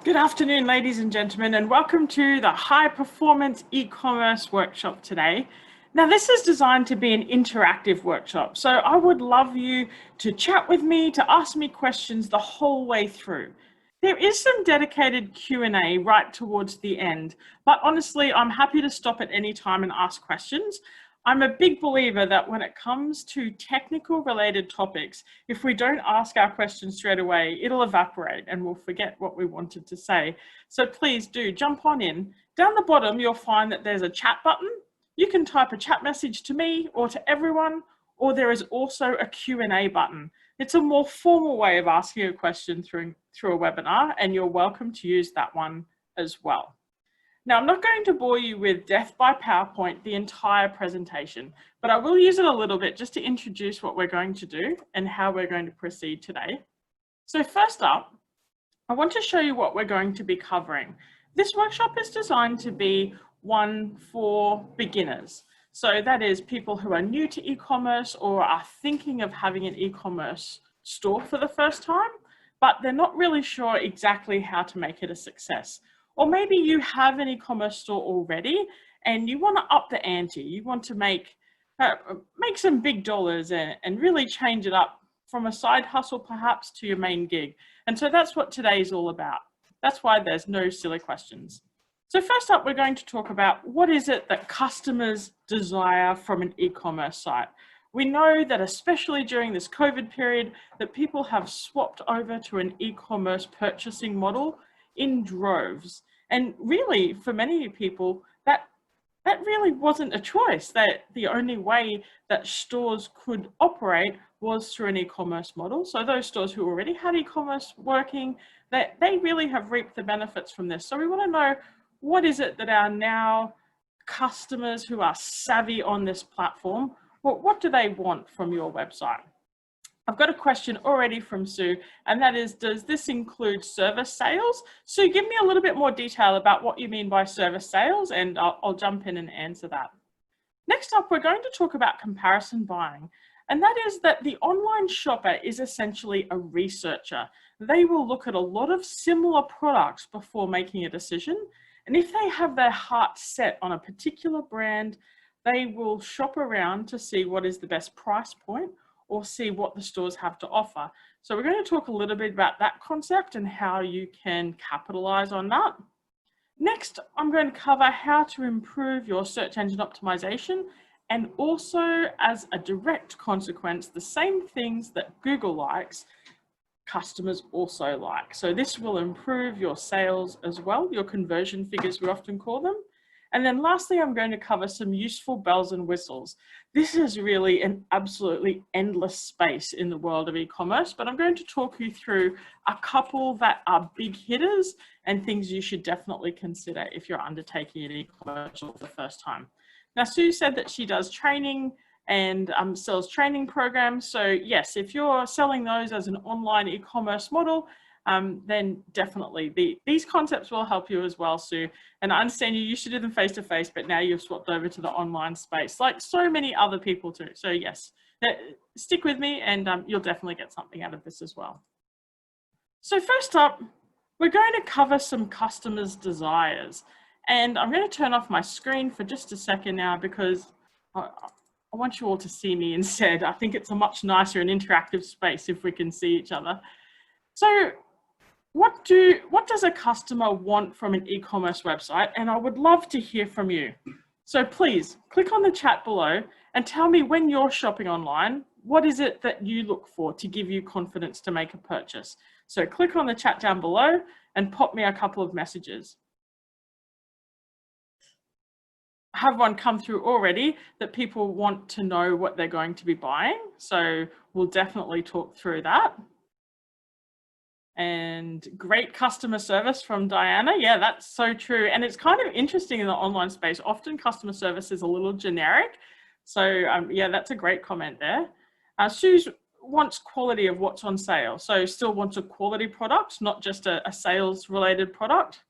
Good afternoon, ladies and gentlemen, and welcome to the High Performance E-commerce workshop today. Now, this is designed to be an interactive workshop, so I would love you to chat with me, to ask me questions the whole way through. There is some dedicated Q&A right towards the end, but honestly, I'm happy to stop at any time and ask questions. I'm a big believer that when it comes to technical related topics, if we don't ask our questions straight away, it'll evaporate and we'll forget what we wanted to say. So please do jump on in. Down the bottom, you'll find that there's a chat button. You can type a chat message to me or to everyone, or there is also a Q&A button. It's a more formal way of asking a question through a webinar, and you're welcome to use that one as well. Now, I'm not going to bore you with death by PowerPoint the entire presentation, but I will use it a little bit just to introduce what we're going to do and how we're going to proceed today. So first up, I want to show you what we're going to be covering. This workshop is designed to be one for beginners. So that is people who are new to e-commerce or are thinking of having an e-commerce store for the first time, but they're not really sure exactly how to make it a success. Or maybe you have an e-commerce store already and you want to up the ante. You want to make some big dollars and really change it up from a side hustle perhaps to your main gig. And so that's what today is all about. That's why there's no silly questions. So first up, we're going to talk about what is it that customers desire from an e-commerce site. We know that especially during this COVID period, that people have swapped over to an e-commerce purchasing model in droves. And really, for many people, that really wasn't a choice. That the only way that stores could operate was through an e-commerce model. So those stores who already had e-commerce working, that they really have reaped the benefits from this. So we want to know, what is it that our now customers who are savvy on this platform, what do they want from your website? I've got a question already from Sue, and that is, does this include service sales? Sue, give me a little bit more detail about what you mean by service sales, and I'll jump in and answer that. Next up, we're going to talk about comparison buying, and that is that the online shopper is essentially a researcher. They will look at a lot of similar products before making a decision, and if they have their heart set on a particular brand, they will shop around to see what is the best price point or see what the stores have to offer. So we're going to talk a little bit about that concept and how you can capitalize on that. Next, I'm going to cover how to improve your search engine optimization, and also as a direct consequence, the same things that Google likes, customers also like. So this will improve your sales as well, your conversion figures, we often call them. And then lastly, I'm going to cover some useful bells and whistles. This is really an absolutely endless space in the world of e-commerce, but I'm going to talk you through a couple that are big hitters and things you should definitely consider if you're undertaking an e-commerce for the first time. Now, Sue said that she does training and sells training programs. So yes, if you're selling those as an online e-commerce model, then definitely these concepts will help you as well, Sue. And I understand you used to do them face-to-face, but now you've swapped over to the online space, like so many other people too. So yes, stick with me and you'll definitely get something out of this as well. So first up, we're going to cover some customers' desires. And I'm going to turn off my screen for just a second now because I want you all to see me instead. I think it's a much nicer and interactive space if we can see each other. So what does a customer want from an e-commerce website? And I would love to hear from you. So please click on the chat below and tell me, when you're shopping online, what is it that you look for to give you confidence to make a purchase? So click on the chat down below and pop me a couple of messages. I have one come through already that people want to know what they're going to be buying. So we'll definitely talk through that. And great customer service from Diana. Yeah, that's so true. And it's kind of interesting in the online space. Often customer service is a little generic. So yeah, that's a great comment there. Sue wants quality of what's on sale. So still wants a quality product, not just a sales related product.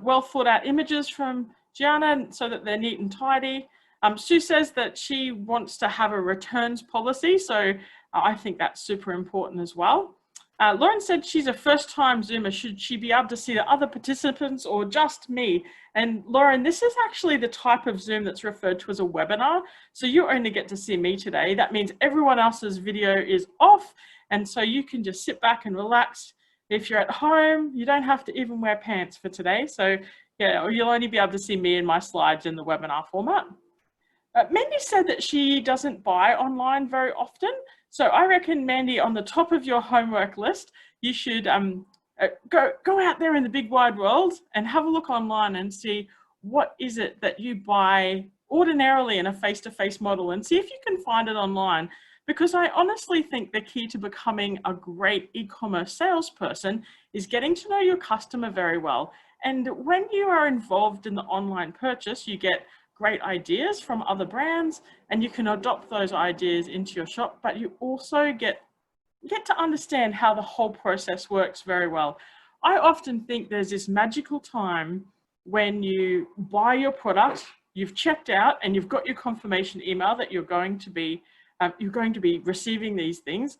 Well thought out images from Gianna so that they're neat and tidy. Sue says that she wants to have a returns policy. So I think that's super important as well. Lauren said she's a first-time Zoomer. Should she be able to see the other participants or just me? And Lauren, this is actually the type of Zoom that's referred to as a webinar. So you only get to see me today. That means everyone else's video is off. And so you can just sit back and relax. If you're at home, you don't have to even wear pants for today. So yeah, you'll only be able to see me and my slides in the webinar format. Mandy said that she doesn't buy online very often. So I reckon, Mandy, on the top of your homework list, you should go out there in the big wide world and have a look online and see what is it that you buy ordinarily in a face-to-face model, and see if you can find it online. Because I honestly think the key to becoming a great e-commerce salesperson is getting to know your customer very well. And when you are involved in the online purchase, you get great ideas from other brands and you can adopt those ideas into your shop, but you also get to understand how the whole process works very well. I often think there's this magical time when you buy your product, you've checked out and you've got your confirmation email that you're going to be receiving these things.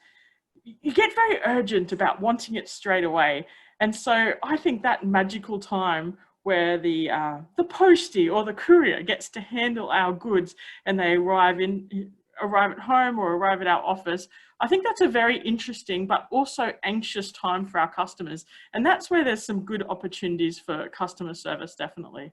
You get very urgent about wanting it straight away. And so I think that magical time where the postie or the courier gets to handle our goods and they arrive at home or arrive at our office, I think that's a very interesting but also anxious time for our customers. And that's where there's some good opportunities for customer service, definitely.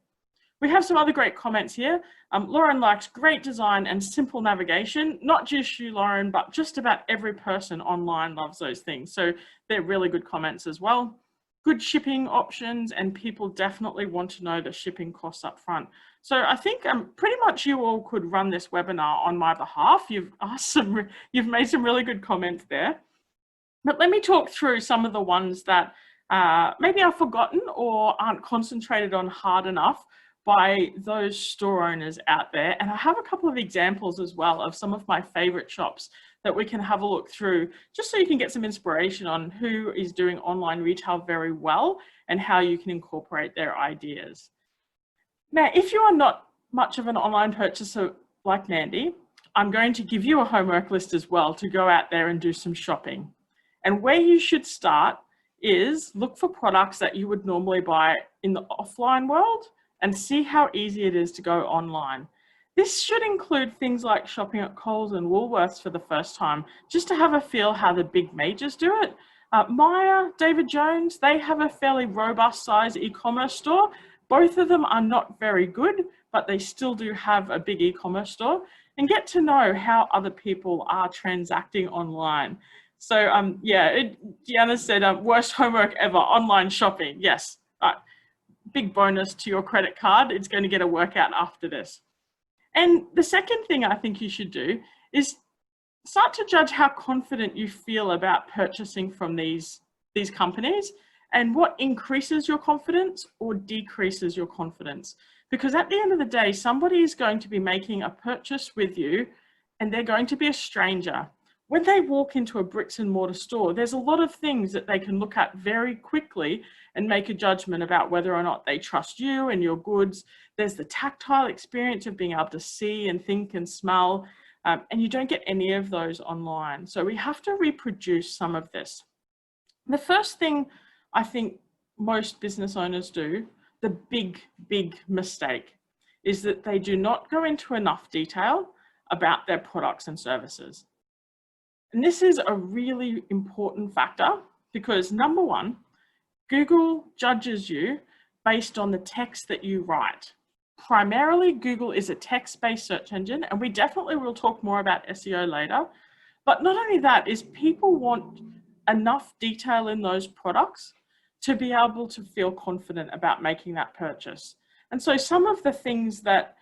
We have some other great comments here. Lauren likes great design and simple navigation. Not just you, Lauren, but just about every person online loves those things. So they're really good comments as well. Good shipping options, and people definitely want to know the shipping costs up front. So I think pretty much you all could run this webinar on my behalf. You've made some really good comments there. But let me talk through some of the ones that maybe I've forgotten or aren't concentrated on hard enough by those store owners out there. And I have a couple of examples as well of some of my favorite shops that we can have a look through, just so you can get some inspiration on who is doing online retail very well and how you can incorporate their ideas. Now, if you are not much of an online purchaser like Mandy, I'm going to give you a homework list as well to go out there and do some shopping. And where you should start is look for products that you would normally buy in the offline world and see how easy it is to go online. This should include things like shopping at Coles and Woolworths for the first time, just to have a feel how the big majors do it. Myer, David Jones, they have a fairly robust size e-commerce store. Both of them are not very good, but they still do have a big e-commerce store, and get to know how other people are transacting online. So yeah, Deanna said, worst homework ever, online shopping. Yes, big bonus to your credit card. It's going to get a workout after this. And the second thing I think you should do is start to judge how confident you feel about purchasing from these companies, and what increases your confidence or decreases your confidence. Because at the end of the day, somebody is going to be making a purchase with you and they're going to be a stranger. When they walk into a bricks and mortar store, there's a lot of things that they can look at very quickly and make a judgment about whether or not they trust you and your goods. There's the tactile experience of being able to see and think and smell, and you don't get any of those online. So we have to reproduce some of this. The first thing I think most business owners do, the big mistake, is that they do not go into enough detail about their products and services. And this is a really important factor because, number one, Google judges you based on the text that you write. Primarily, Google is a text-based search engine, and we definitely will talk more about SEO later. But not only that, is people want enough detail in those products to be able to feel confident about making that purchase. And so some of the things that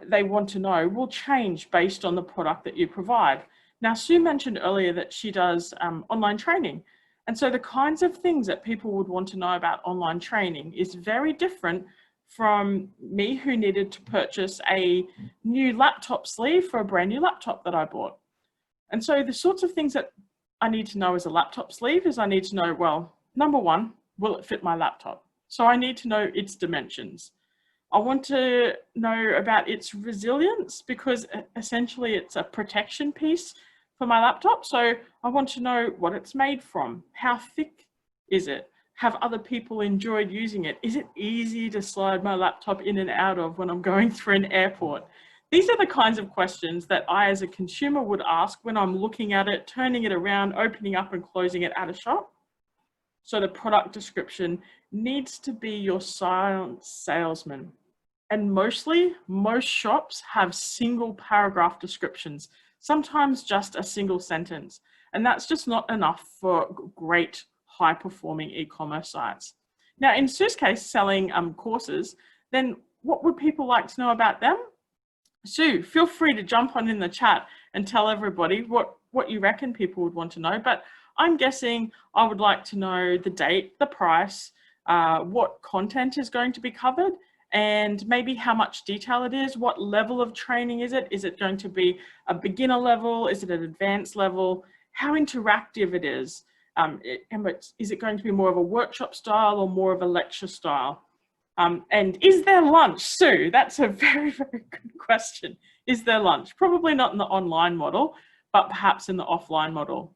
they want to know will change based on the product that you provide. Now, Sue mentioned earlier that she does online training. And so the kinds of things that people would want to know about online training is very different from me, who needed to purchase a new laptop sleeve for a brand new laptop that I bought. And so the sorts of things that I need to know as a laptop sleeve is I need to know, well, number one, will it fit my laptop? So I need to know its dimensions. I want to know about its resilience because essentially it's a protection piece for my laptop. So I want to know what it's made from. How thick is it? Have other people enjoyed using it? Is it easy to slide my laptop in and out of when I'm going through an airport? These are the kinds of questions that I as a consumer would ask when I'm looking at it, turning it around, opening up and closing it at a shop. So the product description needs to be your silent salesman. And most shops have single paragraph descriptions, sometimes just a single sentence. And that's just not enough for great high performing e-commerce sites. Now in Sue's case, selling courses, then what would people like to know about them? Sue, feel free to jump on in the chat and tell everybody what you reckon people would want to know. But I'm guessing I would like to know the date, the price, what content is going to be covered, and maybe how much detail it is. What level of training is it? Is it going to be a beginner level? Is it an advanced level? How interactive it is? Is it going to be more of a workshop style or more of a lecture style? And is there lunch, Sue? That's a very, very good question. Is there lunch? Probably not in the online model, but perhaps in the offline model.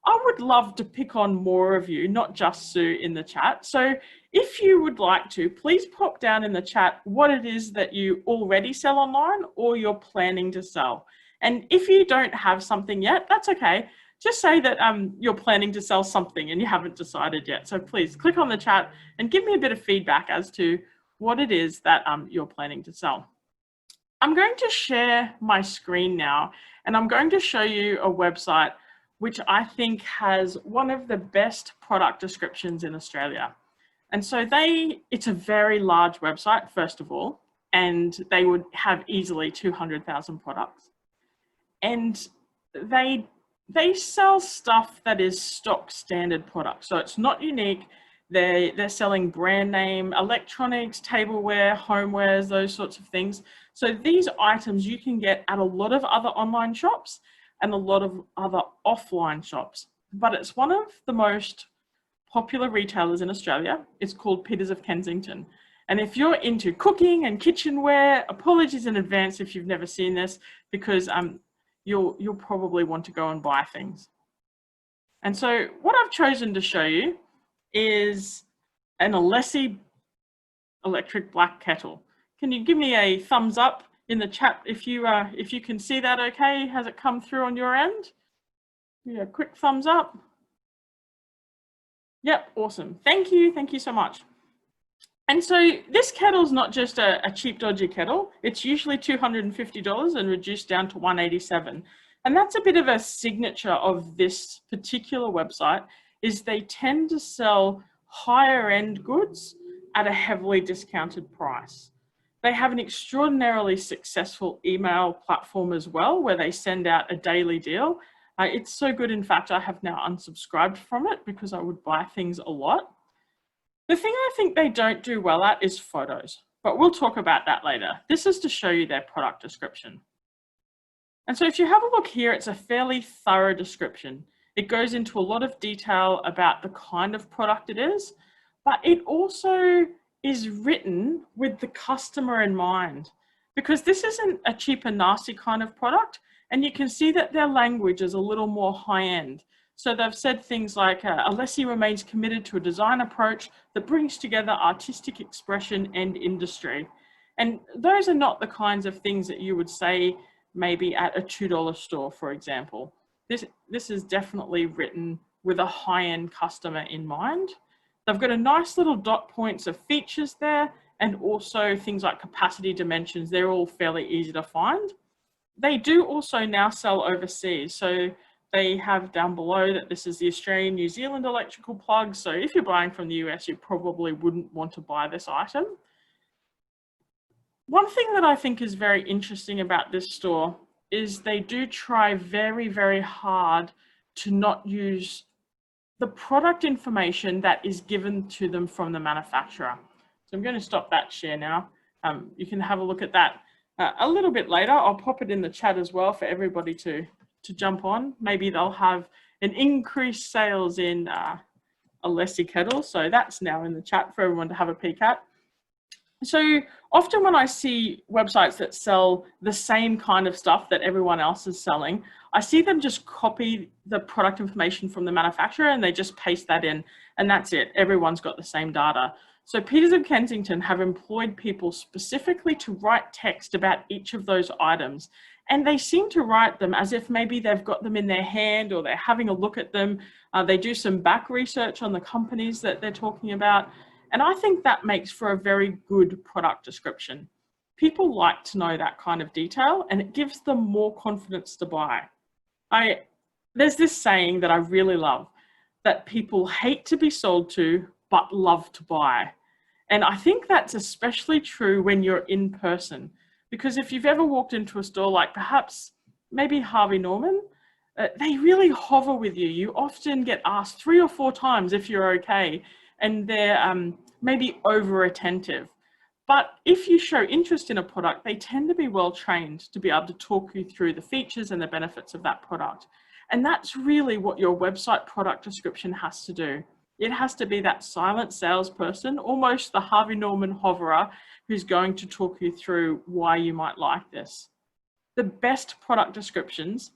I would love to pick on more of you, not just Sue, in the chat. So if you would like to, please pop down in the chat what it is that you already sell online or you're planning to sell. And if you don't have something yet, that's okay. Just say that you're planning to sell something and you haven't decided yet. So please click on the chat and give me a bit of feedback as to what it is that you're planning to sell. I'm going to share my screen now, and I'm going to show you a website which I think has one of the best product descriptions in Australia. And so it's a very large website, first of all, and they would have easily 200,000 products. And they sell stuff that is stock standard products. So it's not unique. They're selling brand name, electronics, tableware, homewares, those sorts of things. So these items you can get at a lot of other online shops and a lot of other offline shops. But it's one of the most popular retailers in Australia. It's called Peters of Kensington. And if you're into cooking and kitchenware, apologies in advance if you've never seen this, because you'll probably want to go and buy things. And so what I've chosen to show you is an Alessi electric black kettle. Can you give me a thumbs up in the chat if you can see that okay? Has it come through on your end? Yeah, quick thumbs up. Yep, awesome. Thank you so much. And so this kettle is not just a cheap, dodgy kettle. It's usually $250 and reduced down to $187. And that's a bit of a signature of this particular website, is they tend to sell higher end goods at a heavily discounted price. They have an extraordinarily successful email platform as well, where they send out a daily deal. It's so good, in fact, I have now unsubscribed from it because I would buy things a lot. The thing I think they don't do well at is photos, but we'll talk about that later. This is to show you their product description. And so if you have a look here, it's a fairly thorough description. It goes into a lot of detail about the kind of product it is, but it also is written with the customer in mind, because this isn't a cheap and nasty kind of product. And you can see that their language is a little more high end. So they've said things like, Alessi remains committed to a design approach that brings together artistic expression and industry. And those are not the kinds of things that you would say maybe at a $2 store, for example. This is definitely written with a high-end customer in mind. They've got a nice little dot points of features there, and also things like capacity dimensions. They're all fairly easy to find. They do also now sell overseas. So they have down below that this is the Australian New Zealand electrical plug. So if you're buying from the US, you probably wouldn't want to buy this item. One thing that I think is very interesting about this store is they do try very, very hard to not use the product information that is given to them from the manufacturer. So I'm going to stop that share now. You can have a look at that a little bit later. I'll pop it in the chat as well for everybody to jump on. Maybe they'll have an increased sales in Alessi kettles. So that's now in the chat for everyone to have a peek at. So often when I see websites that sell the same kind of stuff that everyone else is selling, I see them just copy the product information from the manufacturer and they just paste that in, and that's it. Everyone's got the same data. So Peters and Kensington have employed people specifically to write text about each of those items. And they seem to write them as if maybe they've got them in their hand or they're having a look at them. They do some back research on the companies that they're talking about. And I think that makes for a very good product description. People like to know that kind of detail and it gives them more confidence to buy. There's this saying that I really love, that people hate to be sold to, but love to buy. And I think that's especially true when you're in person, because if you've ever walked into a store like perhaps maybe Harvey Norman, they really hover with you. You often get asked 3 or 4 times if you're okay, and they're maybe over attentive. But if you show interest in a product, they tend to be well trained to be able to talk you through the features and the benefits of that product. And that's really what your website product description has to do. It has to be that silent salesperson, almost the Harvey Norman hoverer, who's going to talk you through why you might like this. The best product descriptions,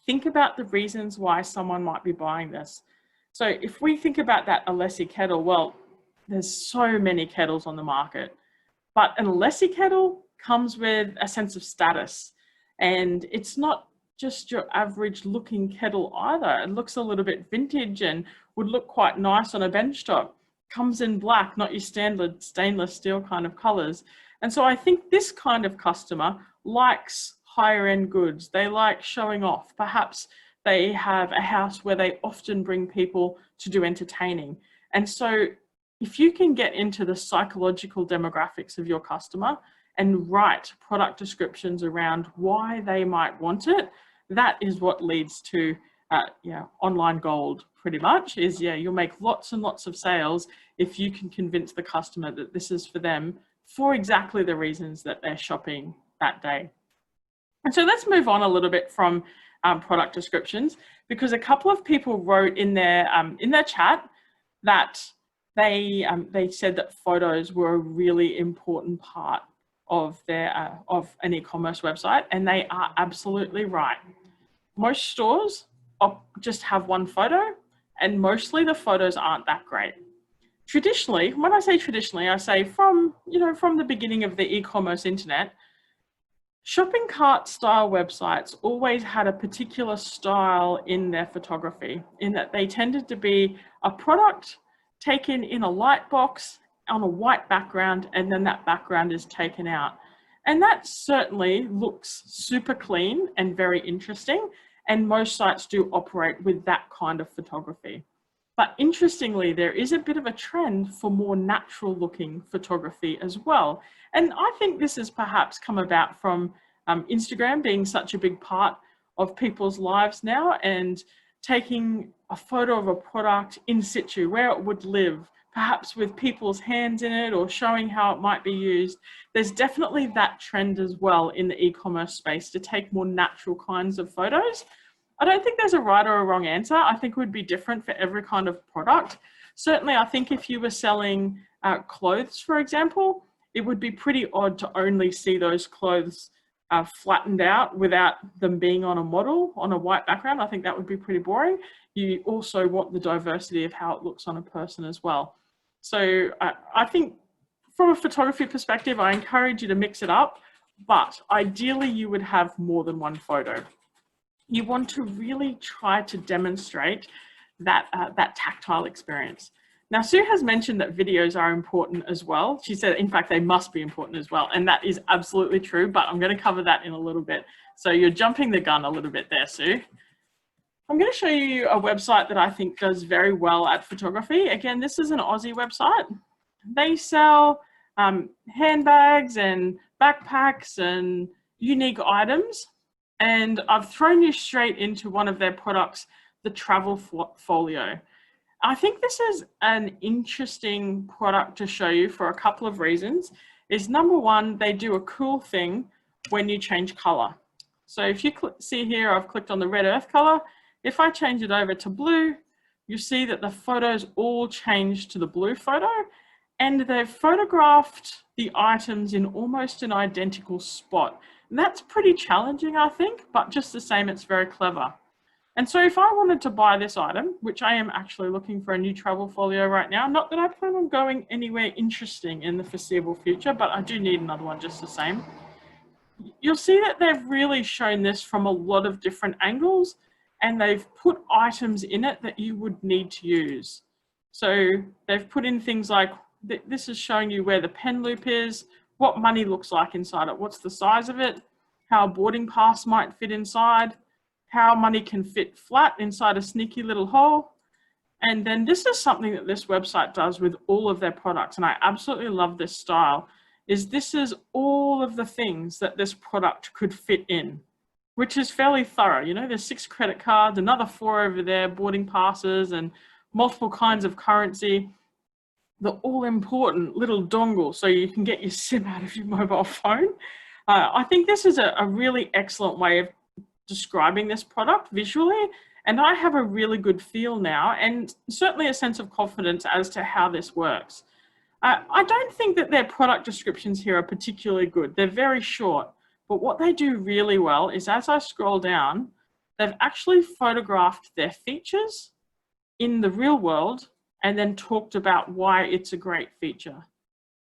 think about the reasons why someone might be buying this. So if we think about that Alessi kettle, well, there's so many kettles on the market, but an Alessi kettle comes with a sense of status, and it's not just your average looking kettle either. It looks a little bit vintage and would look quite nice on a benchtop. Comes in black, not your standard stainless steel kind of colors. And so I think this kind of customer likes higher end goods. They like showing off. Perhaps they have a house where they often bring people to do entertaining. And so if you can get into the psychological demographics of your customer and write product descriptions around why they might want it, that is what leads to online gold pretty much. Is you'll make lots and lots of sales if you can convince the customer that this is for them for exactly the reasons that they're shopping that day. And so let's move on a little bit from product descriptions, because a couple of people wrote in their chat that they said that photos were a really important part of their of an e-commerce website, and they are absolutely right. Most stores just have one photo, and mostly the photos aren't that great. Traditionally, when I say traditionally, I say from the beginning of the e-commerce internet, shopping cart style websites always had a particular style in their photography, in that they tended to be a product taken in a light box on a white background, and then that background is taken out. And that certainly looks super clean and very interesting, and most sites do operate with that kind of photography. But interestingly, there is a bit of a trend for more natural looking photography as well. And I think this has perhaps come about from Instagram being such a big part of people's lives now, and taking a photo of a product in situ, where it would live, perhaps with people's hands in it or showing how it might be used. There's definitely that trend as well in the e-commerce space to take more natural kinds of photos. I don't think there's a right or a wrong answer. I think it would be different for every kind of product. Certainly, I think if you were selling clothes, for example, it would be pretty odd to only see those clothes flattened out without them being on a model on a white background. I think that would be pretty boring. You also want the diversity of how it looks on a person as well. So I think from a photography perspective, I encourage you to mix it up, but ideally you would have more than one photo. You want to really try to demonstrate that, that tactile experience. Now, Sue has mentioned that videos are important as well. She said, in fact, they must be important as well. And that is absolutely true, but I'm going to cover that in a little bit. So you're jumping the gun a little bit there, Sue. I'm going to show you a website that I think does very well at photography. Again, this is an Aussie website. They sell handbags and backpacks and unique items. And I've thrown you straight into one of their products, the Travel Folio. I think this is an interesting product to show you for a couple of reasons. Is number one, they do a cool thing when you change color. So if you see here, I've clicked on the red earth color. If I change it over to blue, you see that the photos all change to the blue photo. and they've photographed the items in almost an identical spot. And that's pretty challenging, I think, but just the same, it's very clever. And so if I wanted to buy this item, which I am actually looking for a new travel folio right now, not that I plan on going anywhere interesting in the foreseeable future, but I do need another one just the same. You'll see that they've really shown this from a lot of different angles, and they've put items in it that you would need to use. So they've put in things like, this is showing you where the pen loop is, what money looks like inside it, what's the size of it, how a boarding pass might fit inside, how money can fit flat inside a sneaky little hole. And then this is something that this website does with all of their products, and I absolutely love this style, is this is all of the things that this product could fit in, which is fairly thorough. You know, there's 6 credit cards, another 4 over there, boarding passes, and multiple kinds of currency. The all-important little dongle so you can get your SIM out of your mobile phone. I think this is a really excellent way of describing this product visually, and I have a really good feel now, and certainly a sense of confidence as to how this works. I don't think that their product descriptions here are particularly good. They're very short, but what they do really well is, as I scroll down, they've actually photographed their features in the real world and then talked about why it's a great feature.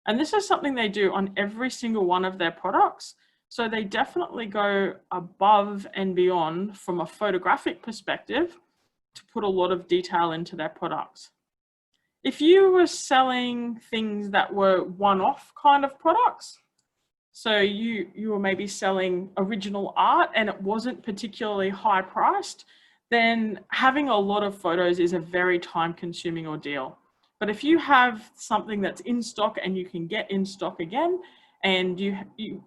And this is something they do on every single one of their products. So they definitely go above and beyond from a photographic perspective to put a lot of detail into their products. If you were selling things that were one-off kind of products, so you were maybe selling original art and it wasn't particularly high priced, then having a lot of photos is a very time-consuming ordeal. But if you have something that's in stock and you can get in stock again, and you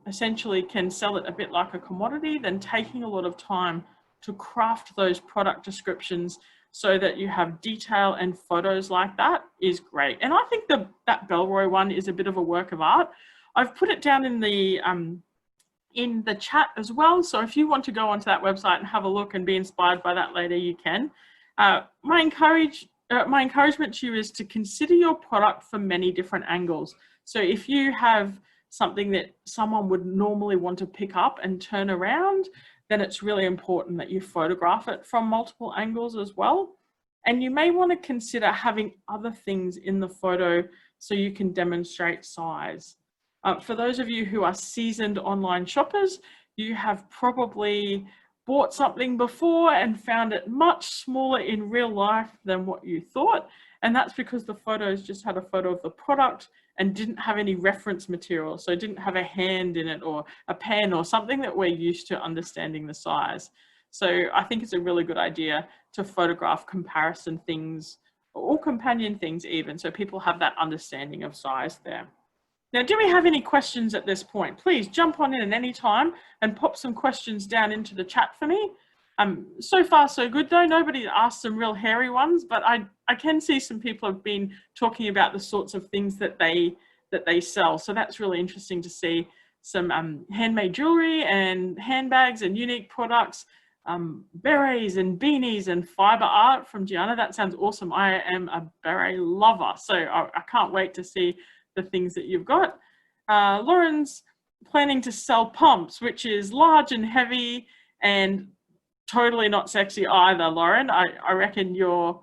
essentially can sell it a bit like a commodity, then taking a lot of time to craft those product descriptions so that you have detail and photos like that is great. And I think that Belroy one is a bit of a work of art. I've put it down in the chat as well. So if you want to go onto that website and have a look and be inspired by that later, you can. My encouragement to you is to consider your product from many different angles. So if you have something that someone would normally want to pick up and turn around, then it's really important that you photograph it from multiple angles as well. And you may want to consider having other things in the photo so you can demonstrate size. For those of you who are seasoned online shoppers, you have probably bought something before and found it much smaller in real life than what you thought. And that's because the photos just had a photo of the product and didn't have any reference material. So it didn't have a hand in it or a pen or something that we're used to understanding the size. So I think it's a really good idea to photograph comparison things or companion things even, so people have that understanding of size there. Now, do we have any questions at this point? Please jump on in at any time and pop some questions down into the chat for me. So far, so good though. Nobody asked some real hairy ones, but I can see some people have been talking about the sorts of things that they sell. So that's really interesting to see some handmade jewelry and handbags and unique products, berets and beanies and fiber art from Gianna. That sounds awesome. I am a beret lover, so I can't wait to see the things that you've got. Lauren's planning to sell pumps, which is large and heavy and totally not sexy either, Lauren. I reckon your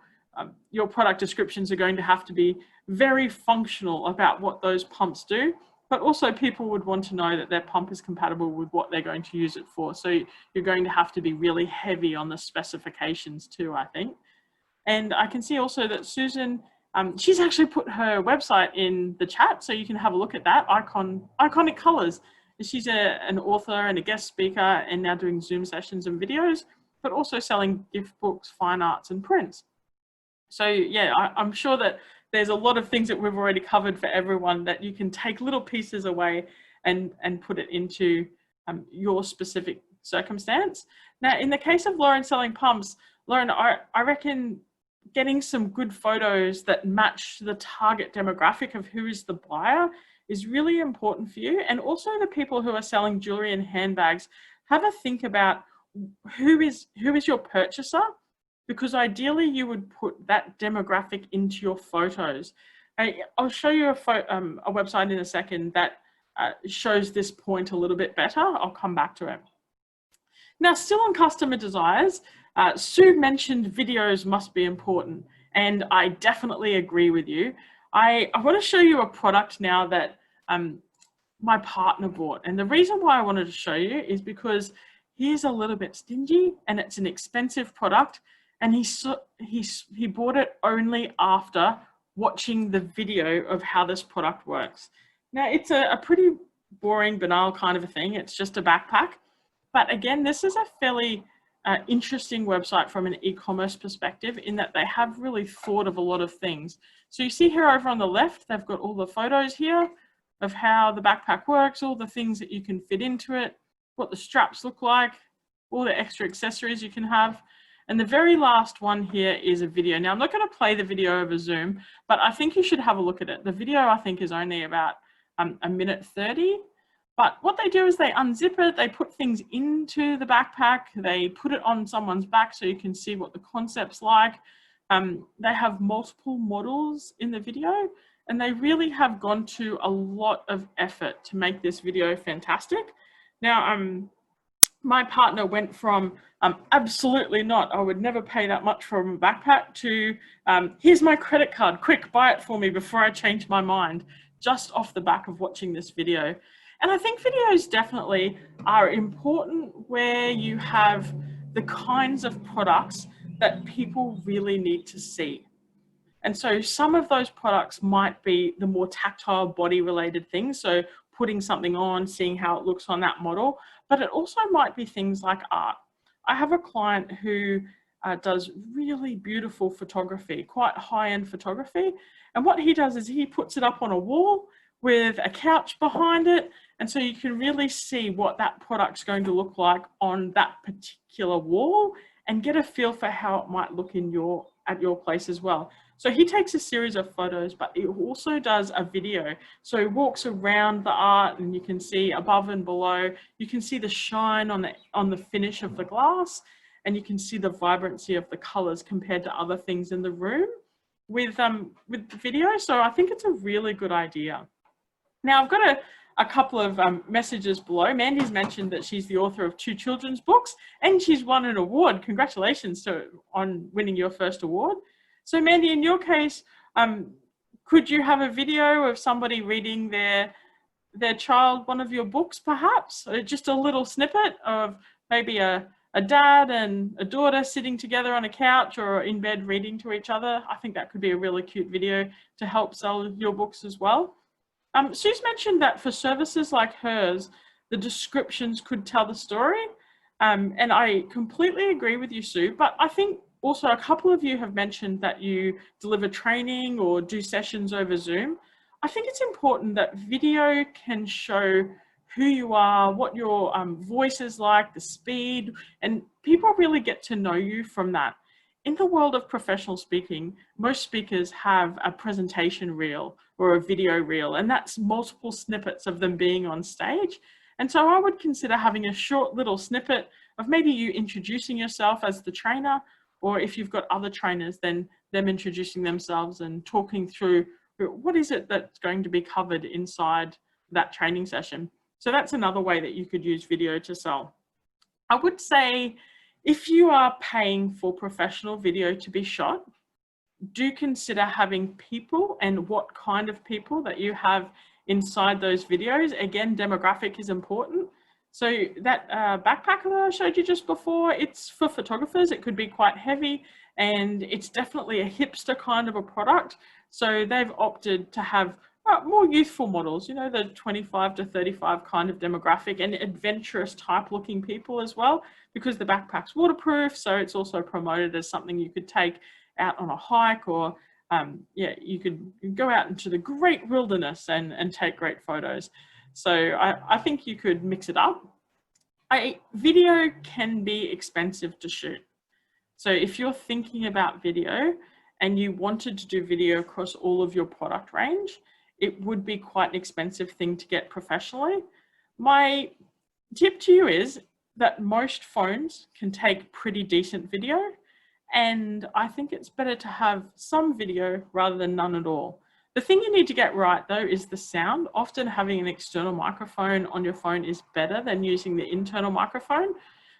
product descriptions are going to have to be very functional about what those pumps do, but also people would want to know that their pump is compatible with what they're going to use it for. So you're going to have to be really heavy on the specifications too, I think. And I can see also that Susan, she's actually put her website in the chat, so you can have a look at that, Iconic Colors. She's an author and a guest speaker and now doing Zoom sessions and videos, but also selling gift books, fine arts and prints. So yeah, I'm sure that there's a lot of things that we've already covered for everyone that you can take little pieces away and put it into your specific circumstance. Now, in the case of Lauren selling pumps, Lauren, I reckon getting some good photos that match the target demographic of who is the buyer is really important for you. And also the people who are selling jewelry and handbags, have a think about who is your purchaser, because ideally you would put that demographic into your photos. I'll show you a website in a second that shows this point a little bit better. I'll come back to it. Now, still on customer desires, Sue mentioned videos must be important, and I definitely agree with you. I want to show you a product now that my partner bought, and the reason why I wanted to show you is because he's a little bit stingy and it's an expensive product, and he bought it only after watching the video of how this product works. Now, it's a pretty boring, banal kind of a thing. It's just a backpack. But again, this is a fairly interesting website from an e-commerce perspective, in that they have really thought of a lot of things. So you see here over on the left, they've got all the photos here of how the backpack works, all the things that you can fit into it, what the straps look like, all the extra accessories you can have. And the very last one here is a video. Now, I'm not going to play the video over Zoom, but I think you should have a look at it. The video, I think, is only about a minute 30. But what they do is they unzip it, they put things into the backpack, they put it on someone's back so you can see what the concept's like. They have multiple models in the video, and they really have gone to a lot of effort to make this video fantastic. Now, my partner went from absolutely not, I would never pay that much for a backpack, to here's my credit card, quick, buy it for me before I change my mind, just off the back of watching this video. And I think videos definitely are important where you have the kinds of products that people really need to see. And so some of those products might be the more tactile, body related things. So putting something on, seeing how it looks on that model, but it also might be things like art. I have a client who does really beautiful photography, quite high-end photography. And what he does is he puts it up on a wall with a couch behind it. And so you can really see what that product's going to look like on that particular wall and get a feel for how it might look at your place as well. So he takes a series of photos, but he also does a video. So he walks around the art and you can see above and below, you can see the shine on the finish of the glass, and you can see the vibrancy of the colors compared to other things in the room with the video. So I think it's a really good idea. Now, I've got a couple of messages below. Mandy's mentioned that she's the author of 2 children's books and she's won an award. Congratulations on winning your first award. So Mandy, in your case, could you have a video of somebody reading their child one of your books, perhaps? Or just a little snippet of maybe a dad and a daughter sitting together on a couch or in bed reading to each other? I think that could be a really cute video to help sell your books as well. Sue's mentioned that for services like hers, the descriptions could tell the story. And I completely agree with you, Sue, but I think also a couple of you have mentioned that you deliver training or do sessions over Zoom. I think it's important that video can show who you are, what your voice is like, the speed, and people really get to know you from that. In the world of professional speaking, most speakers have a presentation reel or a video reel, and that's multiple snippets of them being on stage. And so I would consider having a short little snippet of maybe you introducing yourself as the trainer, or if you've got other trainers, then them introducing themselves and talking through what is it that's going to be covered inside that training session. So that's another way that you could use video to sell. I would say if you are paying for professional video to be shot, do consider having people and what kind of people that you have inside those videos. Again, demographic is important. So that backpack that I showed you just before, it's for photographers. It could be quite heavy and it's definitely a hipster kind of a product. So they've opted to have more youthful models, you know, the 25 to 35 kind of demographic, and adventurous type looking people as well, because the backpack's waterproof. So it's also promoted as something you could take out on a hike, or yeah, you could go out into the great wilderness and take great photos. So I think you could mix it up. Video can be expensive to shoot. So if you're thinking about video and you wanted to do video across all of your product range, it would be quite an expensive thing to get professionally. My tip to you is that most phones can take pretty decent video, and I think it's better to have some video rather than none at all. The thing you need to get right though is the sound. Often having an external microphone on your phone is better than using the internal microphone.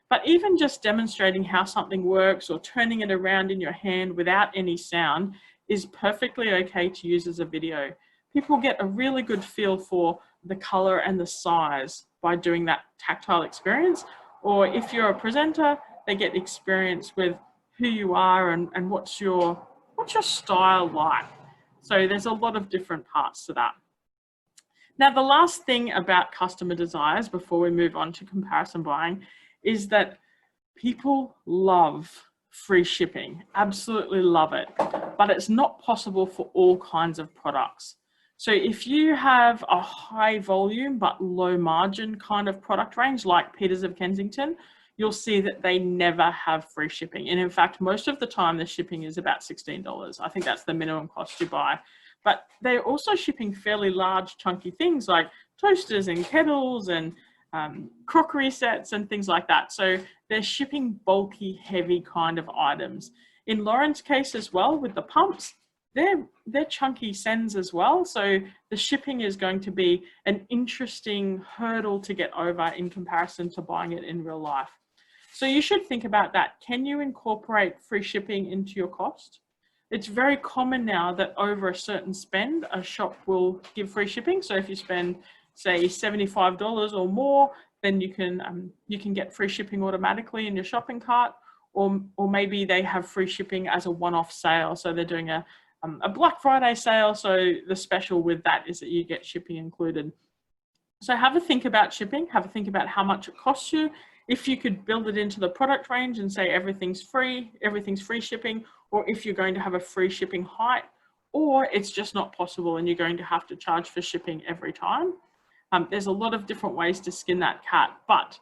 But even just demonstrating how something works or turning it around in your hand without any sound is perfectly okay to use as a video. People get a really good feel for the color and the size by doing that tactile experience. Or if you're a presenter, they get experience with who you are and what's your style like. So there's a lot of different parts to that. Now, the last thing about customer desires before we move on to comparison buying is that people love free shipping, absolutely love it, but it's not possible for all kinds of products. So if you have a high volume but low margin kind of product range like Peters of Kensington, you'll see that they never have free shipping. And in fact, most of the time the shipping is about $16. I think that's the minimum cost you buy. But they're also shipping fairly large chunky things like toasters and kettles and crockery sets and things like that. So they're shipping bulky, heavy kind of items. In Lauren's case as well with the pumps, they're chunky sends as well. So the shipping is going to be an interesting hurdle to get over in comparison to buying it in real life. So you should think about that. Can you incorporate free shipping into your cost? It's very common now that over a certain spend, a shop will give free shipping. So if you spend, say, $75 or more, then you can get free shipping automatically in your shopping cart, or maybe they have free shipping as a one-off sale. So they're doing a Black Friday sale. So the special with that is that you get shipping included. So have a think about shipping, have a think about how much it costs you. If you could build it into the product range and say everything's free shipping, or if you're going to have a free shipping height, or it's just not possible and you're going to have to charge for shipping every time. There's a lot of different ways to skin that cat, but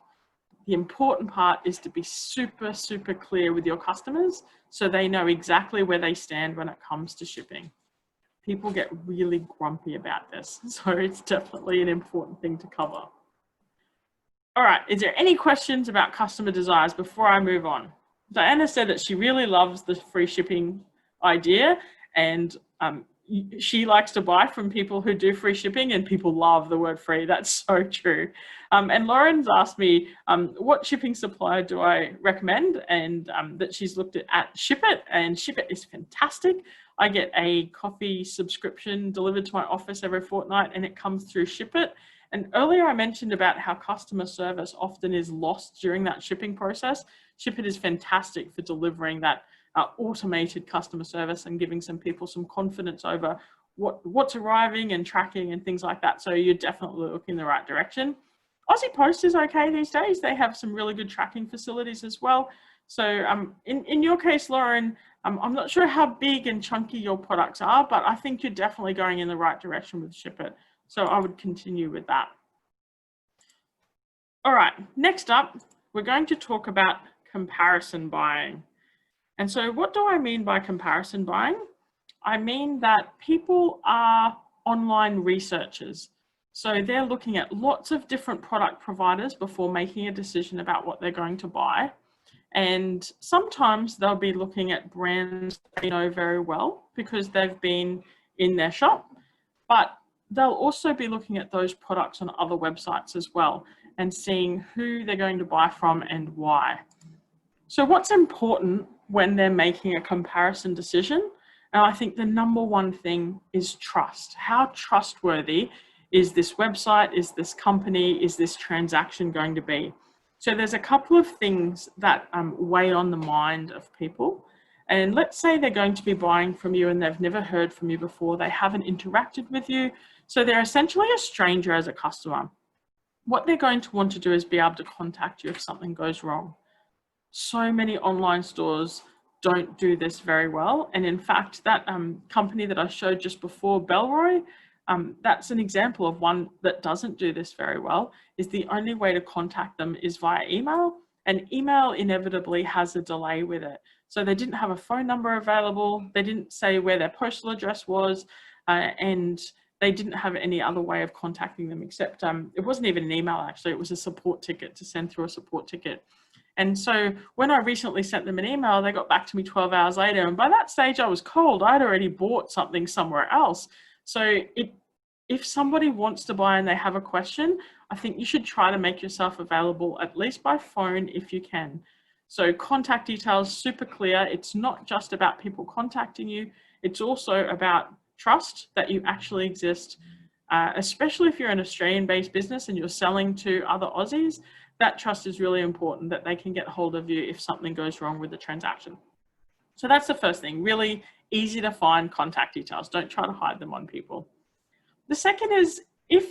the important part is to be super, super clear with your customers so they know exactly where they stand when it comes to shipping. People get really grumpy about this, so it's definitely an important thing to cover. All right, is there any questions about customer desires before I move on? Diana said that she really loves the free shipping idea, and she likes to buy from people who do free shipping, and people love the word free. That's so true. And Lauren's asked me what shipping supplier do I recommend, and that she's looked at ShipIt, and ShipIt is fantastic. I get a coffee subscription delivered to my office every fortnight, and it comes through ShipIt. And earlier I mentioned about how customer service often is lost during that shipping process. ShipIt is fantastic for delivering that automated customer service and giving some people some confidence over what's arriving and tracking and things like that. So you're definitely looking in the right direction. Aussie Post is okay these days. They have some really good tracking facilities as well. So in your case, Lauren, I'm not sure how big and chunky your products are, but I think you're definitely going in the right direction with ShipIt. So I would continue with that. All right, next up, we're going to talk about comparison buying. And so what do I mean by comparison buying? I mean that people are online researchers. So they're looking at lots of different product providers before making a decision about what they're going to buy. And sometimes they'll be looking at brands they know very well because they've been in their shop, but they'll also be looking at those products on other websites as well and seeing who they're going to buy from and why. So what's important when they're making a comparison decision? And I think the number one thing is trust. How trustworthy is this website, is this company, is this transaction going to be? So there's a couple of things that weigh on the mind of people. And let's say they're going to be buying from you and they've never heard from you before, they haven't interacted with you. So they're essentially a stranger as a customer. What they're going to want to do is be able to contact you if something goes wrong. So many online stores don't do this very well. And in fact, that company that I showed just before, Bellroy, that's an example of one that doesn't do this very well. Is the only way to contact them is via email, and email inevitably has a delay with it. So they didn't have a phone number available. They didn't say where their postal address was, and they didn't have any other way of contacting them except, it wasn't even an email actually, it was a support ticket to send through a support ticket. And so when I recently sent them an email, they got back to me 12 hours later. And by that stage I was cold. I'd already bought something somewhere else. So if somebody wants to buy and they have a question, I think you should try to make yourself available at least by phone if you can. So contact details, super clear. It's not just about people contacting you. It's also about trust that you actually exist, especially if you're an Australian-based business and you're selling to other Aussies. That trust is really important, that they can get hold of you if something goes wrong with the transaction. So that's the first thing, really easy to find contact details. Don't try to hide them on people. The second is if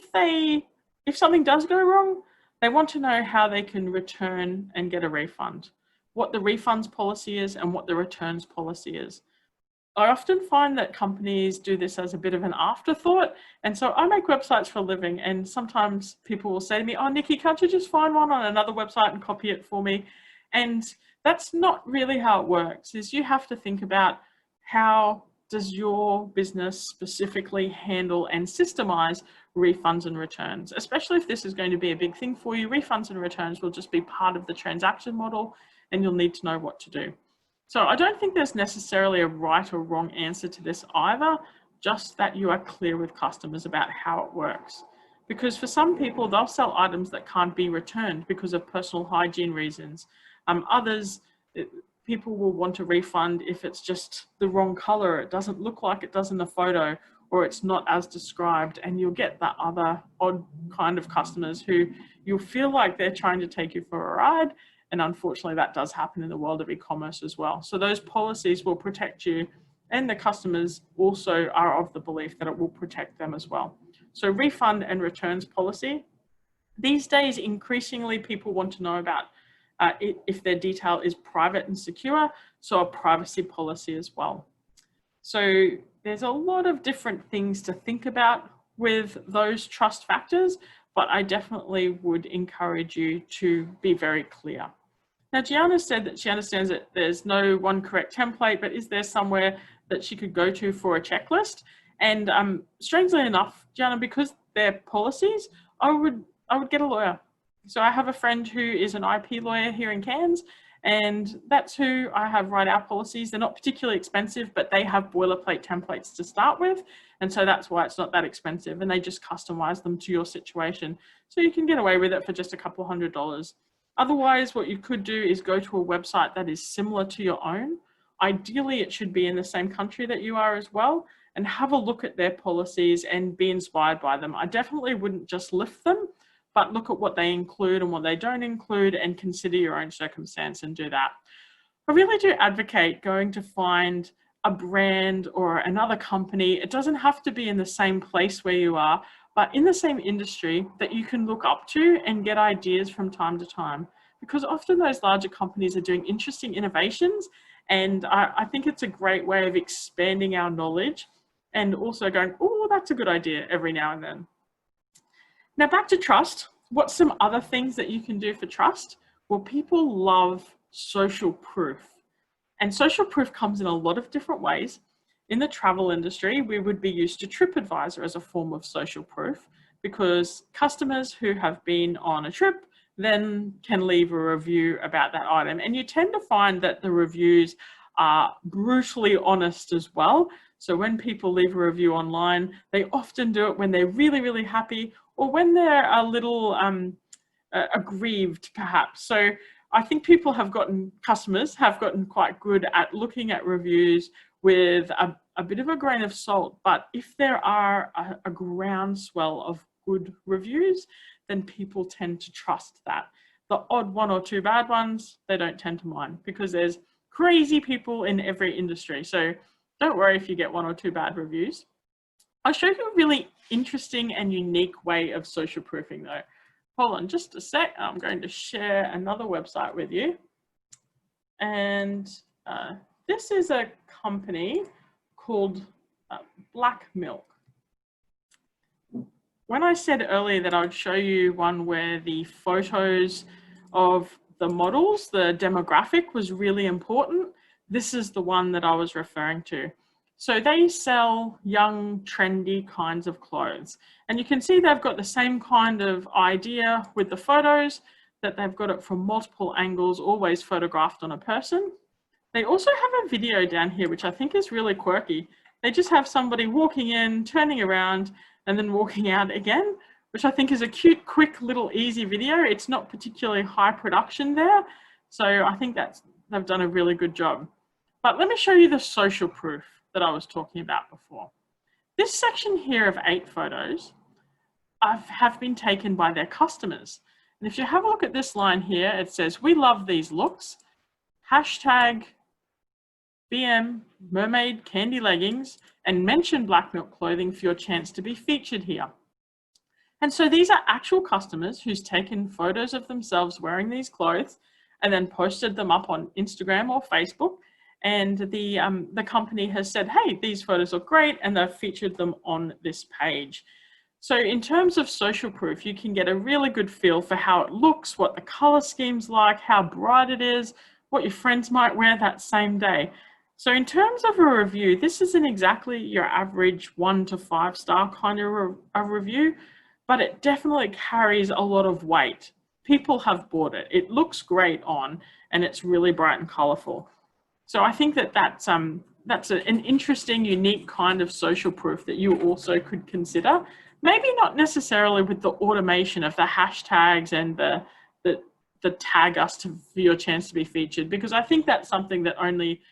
something does go wrong, they want to know how they can return and get a refund, what the refunds policy is and what the returns policy is. I often find that companies do this as a bit of an afterthought. And so I make websites for a living, and sometimes people will say to me, oh, Nikki, can't you just find one on another website and copy it for me? And that's not really how it works. Is you have to think about how does your business specifically handle and systemize refunds and returns, especially if this is going to be a big thing for you. Refunds and returns will just be part of the transaction model, and you'll need to know what to do. So I don't think there's necessarily a right or wrong answer to this either, just that you are clear with customers about how it works. Because for some people, they'll sell items that can't be returned because of personal hygiene reasons. Others, people will want a refund if it's just the wrong color, it doesn't look like it does in the photo, or it's not as described, and you'll get that other odd kind of customers who you'll feel like they're trying to take you for a ride. And unfortunately, that does happen in the world of e-commerce as well. So those policies will protect you, and the customers also are of the belief that it will protect them as well. So refund and returns policy. These days, increasingly, people want to know about if their detail is private and secure, so a privacy policy as well. So there's a lot of different things to think about with those trust factors, but I definitely would encourage you to be very clear. Now, Gianna said that she understands that there's no one correct template, but is there somewhere that she could go to for a checklist? And strangely enough, Gianna, because they're policies, I would get a lawyer. So I have a friend who is an IP lawyer here in Cairns, and that's who I have write our policies. They're not particularly expensive, but they have boilerplate templates to start with. And so that's why it's not that expensive, and they just customize them to your situation. So you can get away with it for just a couple $100. Otherwise, what you could do is go to a website that is similar to your own. Ideally, it should be in the same country that you are as well, and have a look at their policies and be inspired by them. I definitely wouldn't just lift them, but look at what they include and what they don't include, and consider your own circumstance and do that. I really do advocate going to find a brand or another company. It doesn't have to be in the same place where you are, but in the same industry that you can look up to and get ideas from time to time. Because often those larger companies are doing interesting innovations, and I think it's a great way of expanding our knowledge and also going, oh, that's a good idea every now and then. Now back to trust. What's some other things that you can do for trust? Well, people love social proof. And social proof comes in a lot of different ways. In the travel industry, we would be used to TripAdvisor as a form of social proof, because customers who have been on a trip then can leave a review about that item. And you tend to find that the reviews are brutally honest as well. So when people leave a review online, they often do it when they're really, really happy, or when they're a little aggrieved perhaps. So I think customers have gotten quite good at looking at reviews with a bit of a grain of salt. But if there are a groundswell of good reviews, then people tend to trust that. The odd one or two bad ones, they don't tend to mind, because there's crazy people in every industry. So don't worry if you get one or two bad reviews. I'll show you a really interesting and unique way of social proofing though. Hold on just a sec. I'm going to share another website with you. And this is a company called Black Milk. When I said earlier that I'd show you one where the photos of the models, the demographic was really important, this is the one that I was referring to. So they sell young, trendy kinds of clothes. And you can see they've got the same kind of idea with the photos, that they've got it from multiple angles, always photographed on a person. They also have a video down here, which I think is really quirky. They just have somebody walking in, turning around, and then walking out again, which I think is a cute, quick, little easy video. It's not particularly high production there. So I think they've done a really good job. But let me show you the social proof that I was talking about before. This section here of 8 photos have been taken by their customers. And if you have a look at this line here, it says, "We love these looks. Hashtag BM mermaid candy leggings and mention black milk clothing for your chance to be featured here." And so these are actual customers who's taken photos of themselves wearing these clothes and then posted them up on Instagram or Facebook. And the company has said, "Hey, these photos look great," and they've featured them on this page. So in terms of social proof, you can get a really good feel for how it looks, what the color scheme's like, how bright it is, what your friends might wear that same day. So in terms of a review, this isn't exactly your average 1 to 5 star kind of a review, but it definitely carries a lot of weight. People have bought it. It looks great on, and it's really bright and colorful. So I think that's an interesting, unique kind of social proof that you also could consider. Maybe not necessarily with the automation of the hashtags and the tag us for your chance to be featured, because I think that's something that only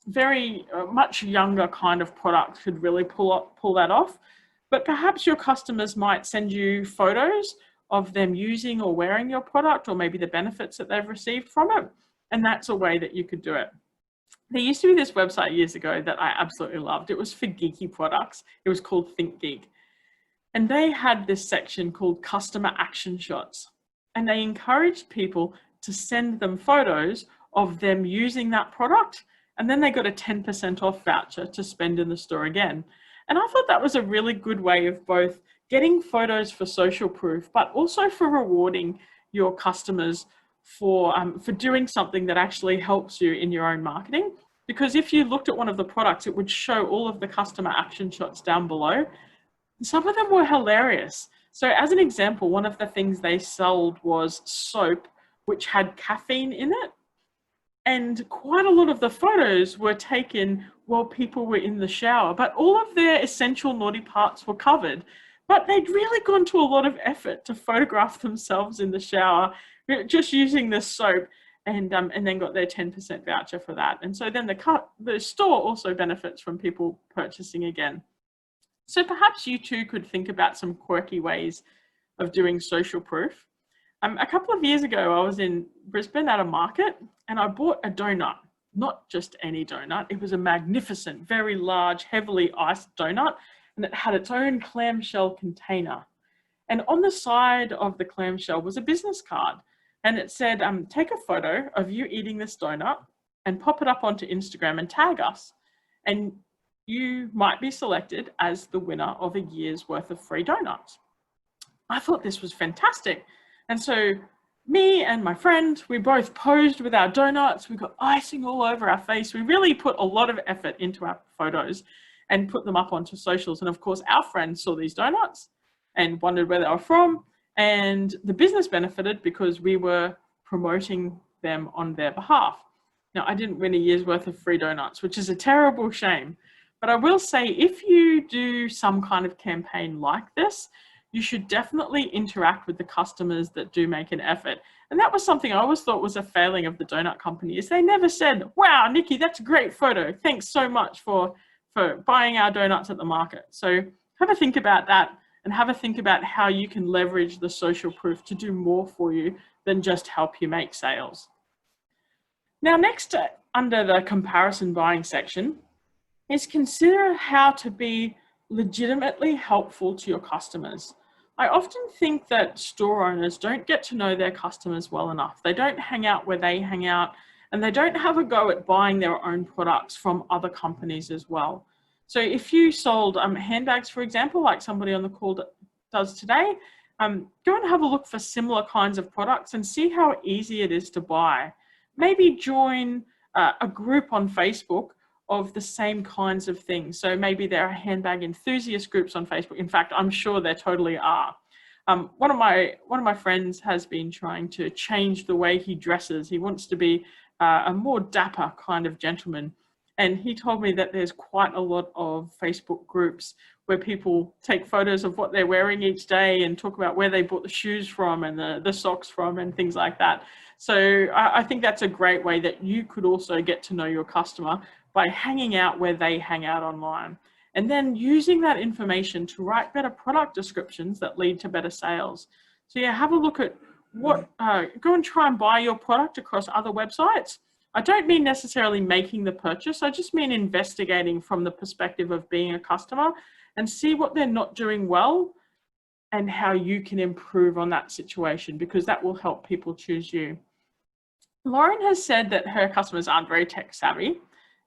very much younger kind of product could really pull that off. But perhaps your customers might send you photos of them using or wearing your product, or maybe the benefits that they've received from it. And that's a way that you could do it. There used to be this website years ago that I absolutely loved. It was for geeky products. It was called Think Geek. And they had this section called Customer Action Shots. And they encouraged people to send them photos of them using that product. And then they got a 10% off voucher to spend in the store again. And I thought that was a really good way of both getting photos for social proof, but also for rewarding your customers for doing something that actually helps you in your own marketing. Because if you looked at one of the products, it would show all of the customer action shots down below. Some of them were hilarious. So as an example, one of the things they sold was soap, which had caffeine in it. And quite a lot of the photos were taken while people were in the shower, but all of their essential naughty parts were covered. But they'd really gone to a lot of effort to photograph themselves in the shower, just using this soap, and then got their 10% voucher for that. And so then the store also benefits from people purchasing again. So perhaps you too could think about some quirky ways of doing social proof. A couple of years ago, I was in Brisbane at a market and I bought a donut, not just any donut. It was a magnificent, very large, heavily iced donut, and it had its own clamshell container. And on the side of the clamshell was a business card, and it said, take a photo of you eating this donut and pop it up onto Instagram and tag us. And you might be selected as the winner of a year's worth of free donuts. I thought this was fantastic. And so me and my friend, we both posed with our donuts. We got icing all over our face. We really put a lot of effort into our photos and put them up onto socials. And of course, our friends saw these donuts and wondered where they were from. And the business benefited because we were promoting them on their behalf. Now, I didn't win a year's worth of free donuts, which is a terrible shame. But I will say, if you do some kind of campaign like this, you should definitely interact with the customers that do make an effort. And that was something I always thought was a failing of the donut company, is they never said, "Wow, Nikki, that's a great photo. Thanks so much for buying our donuts at the market." So have a think about that, and have a think about how you can leverage the social proof to do more for you than just help you make sales. Now, next, under the comparison buying section, is consider how to be legitimately helpful to your customers. I often think that store owners don't get to know their customers well enough. They don't hang out where they hang out, and they don't have a go at buying their own products from other companies as well. So if you sold handbags, for example, like somebody on the call does today, go and have a look for similar kinds of products and see how easy it is to buy. Maybe join a group on Facebook of the same kinds of things. So maybe there are handbag enthusiast groups on Facebook. In fact, I'm sure there totally are. One of my friends has been trying to change the way he dresses. He wants to be a more dapper kind of gentleman. And he told me that there's quite a lot of Facebook groups where people take photos of what they're wearing each day and talk about where they bought the shoes from and the socks from and things like that. So I think that's a great way that you could also get to know your customer by hanging out where they hang out online. And then using that information to write better product descriptions that lead to better sales. So yeah, have a look at what, go and try and buy your product across other websites. I don't mean necessarily making the purchase. I just mean investigating from the perspective of being a customer and see what they're not doing well and how you can improve on that situation, because that will help people choose you. Lauren has said that her customers aren't very tech savvy,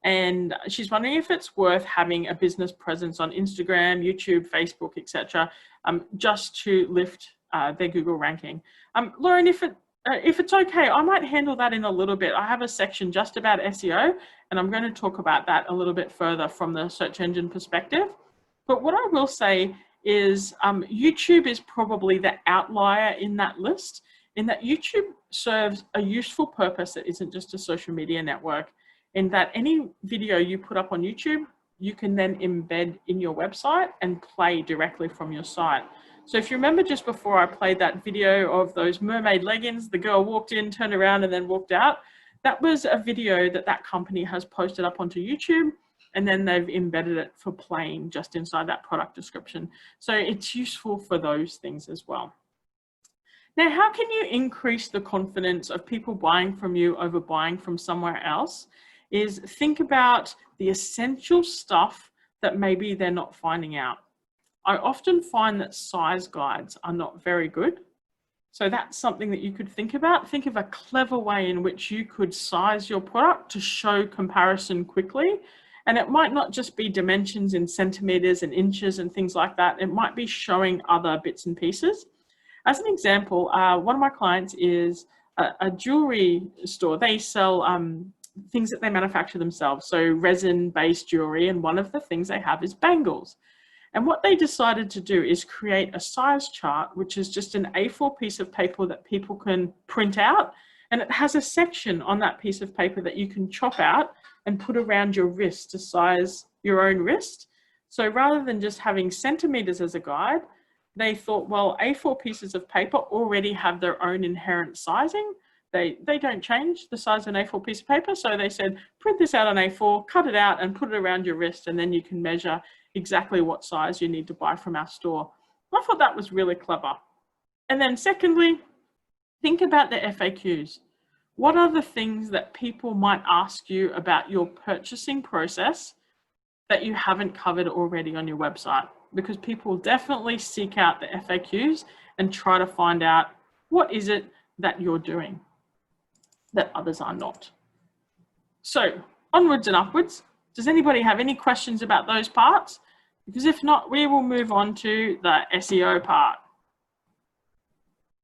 and she's wondering if it's worth having a business presence on Instagram, YouTube, Facebook, etc., just to lift their Google ranking. Lauren, if it's okay, I might handle that in a little bit. I have a section just about SEO, and I'm going to talk about that a little bit further from the search engine perspective. But what I will say is YouTube is probably the outlier in that list, in that YouTube serves a useful purpose that isn't just a social media network, in that any video you put up on YouTube, you can then embed in your website and play directly from your site. So if you remember just before I played that video of those mermaid leggings, the girl walked in, turned around and then walked out, that was a video that that company has posted up onto YouTube, and then they've embedded it for playing just inside that product description. So it's useful for those things as well. Now, how can you increase the confidence of people buying from you over buying from somewhere else? Is think about the essential stuff that maybe they're not finding out. I often find that size guides are not very good. So that's something that you could think about. Think of a clever way in which you could size your product to show comparison quickly. And it might not just be dimensions in centimeters and inches and things like that. It might be showing other bits and pieces. As an example, one of my clients is a jewelry store. They sell things that they manufacture themselves, so resin-based jewelry, and one of the things they have is bangles. And what they decided to do is create a size chart, which is just an A4 piece of paper that people can print out, and it has a section on that piece of paper that you can chop out and put around your wrist to size your own wrist. So rather than just having centimeters as a guide, they thought, well, A4 pieces of paper already have their own inherent sizing. They don't change the size of an A4 piece of paper. So they said, print this out on A4, cut it out and put it around your wrist, and then you can measure exactly what size you need to buy from our store. I thought that was really clever. And then secondly, think about the FAQs. What are the things that people might ask you about your purchasing process that you haven't covered already on your website? Because people definitely seek out the FAQs and try to find out what is it that you're doing that others are not. So onwards and upwards. Does anybody have any questions about those parts? Because if not, we will move on to the SEO part.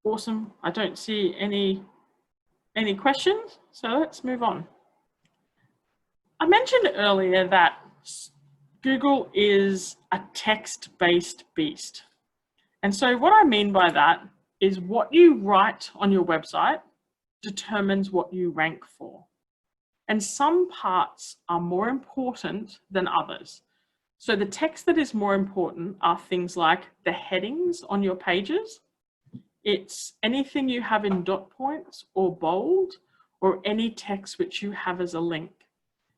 Awesome. I don't see any questions, so let's move on. I mentioned earlier that Google is a text-based beast. And so what I mean by that is what you write on your website determines what you rank for. And some parts are more important than others. So the text that is more important are things like the headings on your pages. It's anything you have in dot points or bold, or any text which you have as a link.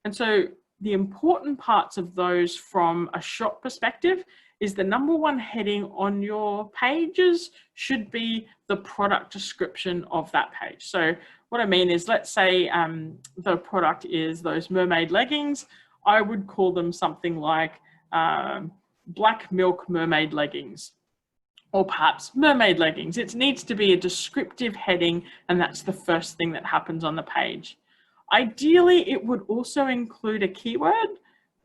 And so the important parts of those from a shop perspective is the number one heading on your pages should be the product description of that page. So what I mean is, let's say the product is those mermaid leggings. I would call them something like black milk mermaid leggings, or perhaps mermaid leggings. It needs to be a descriptive heading, and that's the first thing that happens on the page. Ideally, it would also include a keyword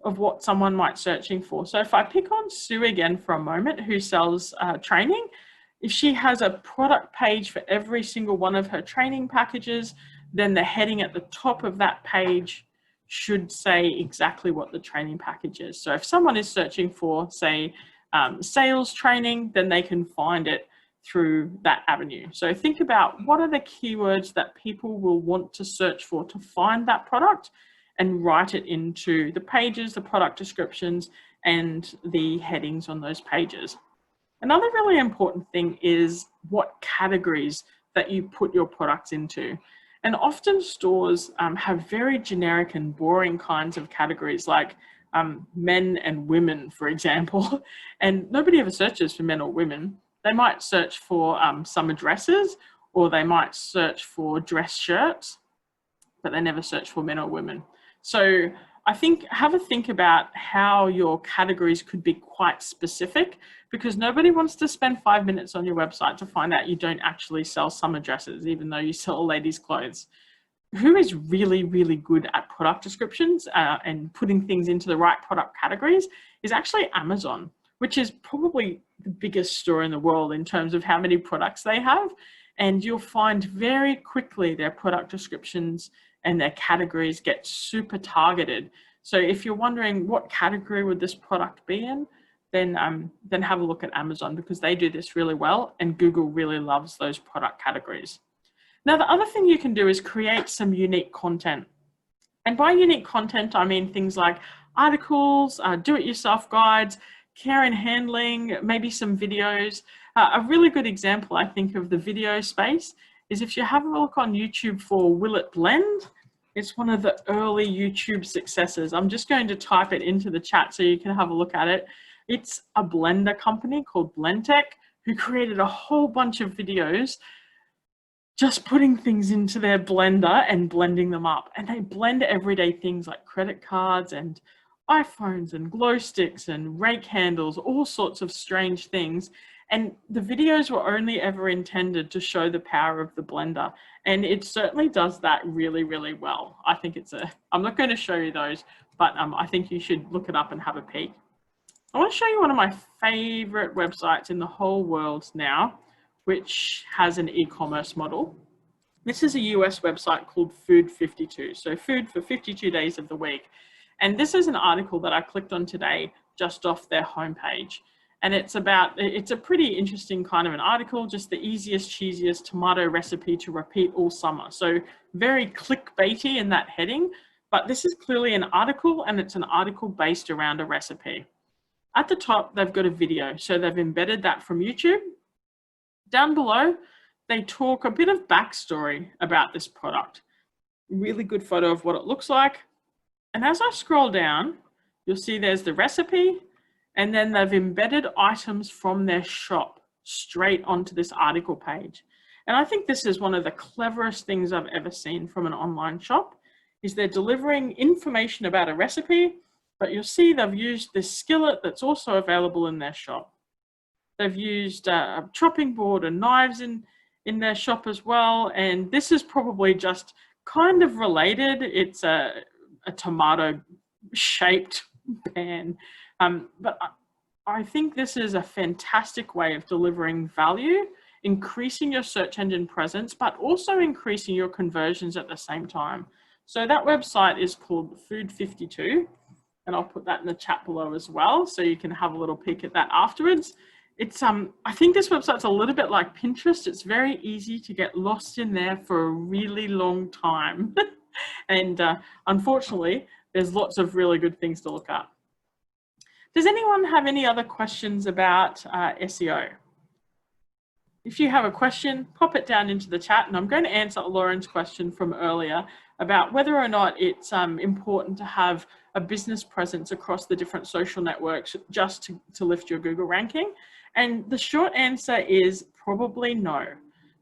of what someone might be searching for. So if I pick on Sue again for a moment, who sells training, if she has a product page for every single one of her training packages, then the heading at the top of that page should say exactly what the training package is. So if someone is searching for, say, sales training, then they can find it through that avenue. So think about what are the keywords that people will want to search for to find that product, and write it into the pages, the product descriptions, and the headings on those pages. Another really important thing is what categories that you put your products into. And often stores have very generic and boring kinds of categories like men and women, for example, and nobody ever searches for men or women. They might search for summer dresses, or they might search for dress shirts, but they never search for men or women. So I think have a think about how your categories could be quite specific, because nobody wants to spend 5 minutes on your website to find out you don't actually sell summer dresses, even though you sell ladies' clothes. Who is really, really good at product descriptions and putting things into the right product categories is actually Amazon, which is probably the biggest store in the world in terms of how many products they have. And you'll find very quickly their product descriptions and their categories get super targeted. So if you're wondering what category would this product be in, then have a look at Amazon, because they do this really well and Google really loves those product categories. Now, the other thing you can do is create some unique content. And by unique content, I mean things like articles, do-it-yourself guides, care and handling, maybe some videos. A really good example, I think, of the video space is if you have a look on YouTube for Will It Blend? It's one of the early YouTube successes. I'm just going to type it into the chat so you can have a look at it. It's a blender company called Blendtec who created a whole bunch of videos just putting things into their blender and blending them up. And they blend everyday things like credit cards and iPhones and glow sticks and rake handles, all sorts of strange things. And the videos were only ever intended to show the power of the blender. And it certainly does that really, really well. I think I'm not going to show you those, but I think you should look it up and have a peek. I want to show you one of my favorite websites in the whole world now, which has an e-commerce model. This is a US website called Food 52. So food for 52 days of the week. And this is an article that I clicked on today just off their homepage. And it's a pretty interesting kind of an article, just the easiest, cheesiest tomato recipe to repeat all summer. So very clickbaity in that heading, but this is clearly an article, and it's an article based around a recipe. At the top, they've got a video. So they've embedded that from YouTube. Down below, they talk a bit of backstory about this product. Really good photo of what it looks like. And as I scroll down, you'll see there's the recipe, and then they've embedded items from their shop straight onto this article page. And I think this is one of the cleverest things I've ever seen from an online shop, is they're delivering information about a recipe, but you'll see they've used this skillet that's also available in their shop. They've used a chopping board and knives in their shop as well. And this is probably just kind of related. It's a tomato shaped pan. But I think this is a fantastic way of delivering value, increasing your search engine presence, but also increasing your conversions at the same time. So that website is called Food 52, and I'll put that in the chat below as well, so you can have a little peek at that afterwards. It's I think this website's a little bit like Pinterest. It's very easy to get lost in there for a really long time. And unfortunately, there's lots of really good things to look at. Does anyone have any other questions about SEO? If you have a question, pop it down into the chat, and I'm going to answer Lauren's question from earlier about whether or not it's important to have a business presence across the different social networks just to lift your Google ranking. And the short answer is probably no.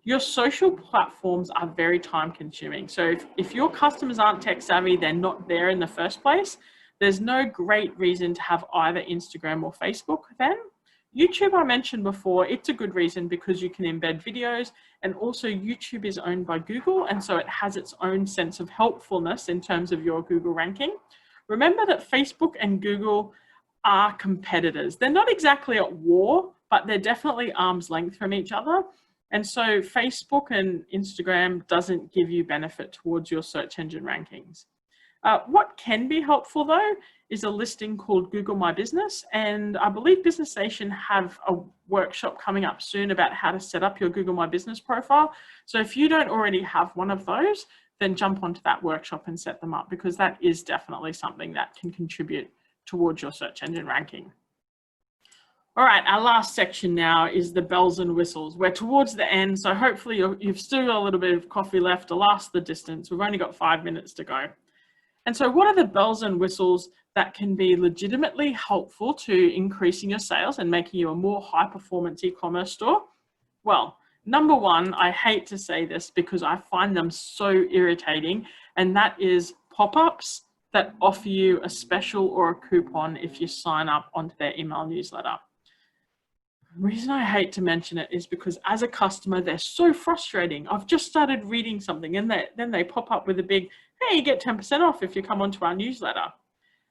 Your social platforms are very time consuming. So if your customers aren't tech savvy, they're not there in the first place. There's no great reason to have either Instagram or Facebook then. YouTube, I mentioned before, it's a good reason because you can embed videos, and also YouTube is owned by Google, and so it has its own sense of helpfulness in terms of your Google ranking. Remember that Facebook and Google are competitors. They're not exactly at war, but they're definitely arm's length from each other. And so Facebook and Instagram doesn't give you benefit towards your search engine rankings. What can be helpful though is a listing called Google My Business, and I believe Business Station have a workshop coming up soon about how to set up your Google My Business profile. So if you don't already have one of those, then jump onto that workshop and set them up, because that is definitely something that can contribute towards your search engine ranking. All right, our last section now is the bells and whistles. We're towards the end, so hopefully you've still got a little bit of coffee left to last the distance. We've only got 5 minutes to go. And so what are the bells and whistles that can be legitimately helpful to increasing your sales and making you a more high-performance e-commerce store? Well, number one, I hate to say this because I find them so irritating, and that is pop-ups that offer you a special or a coupon if you sign up onto their email newsletter. The reason I hate to mention it is because as a customer, they're so frustrating. I've just started reading something and then they pop up with a big, hey, you get 10% off if you come onto our newsletter.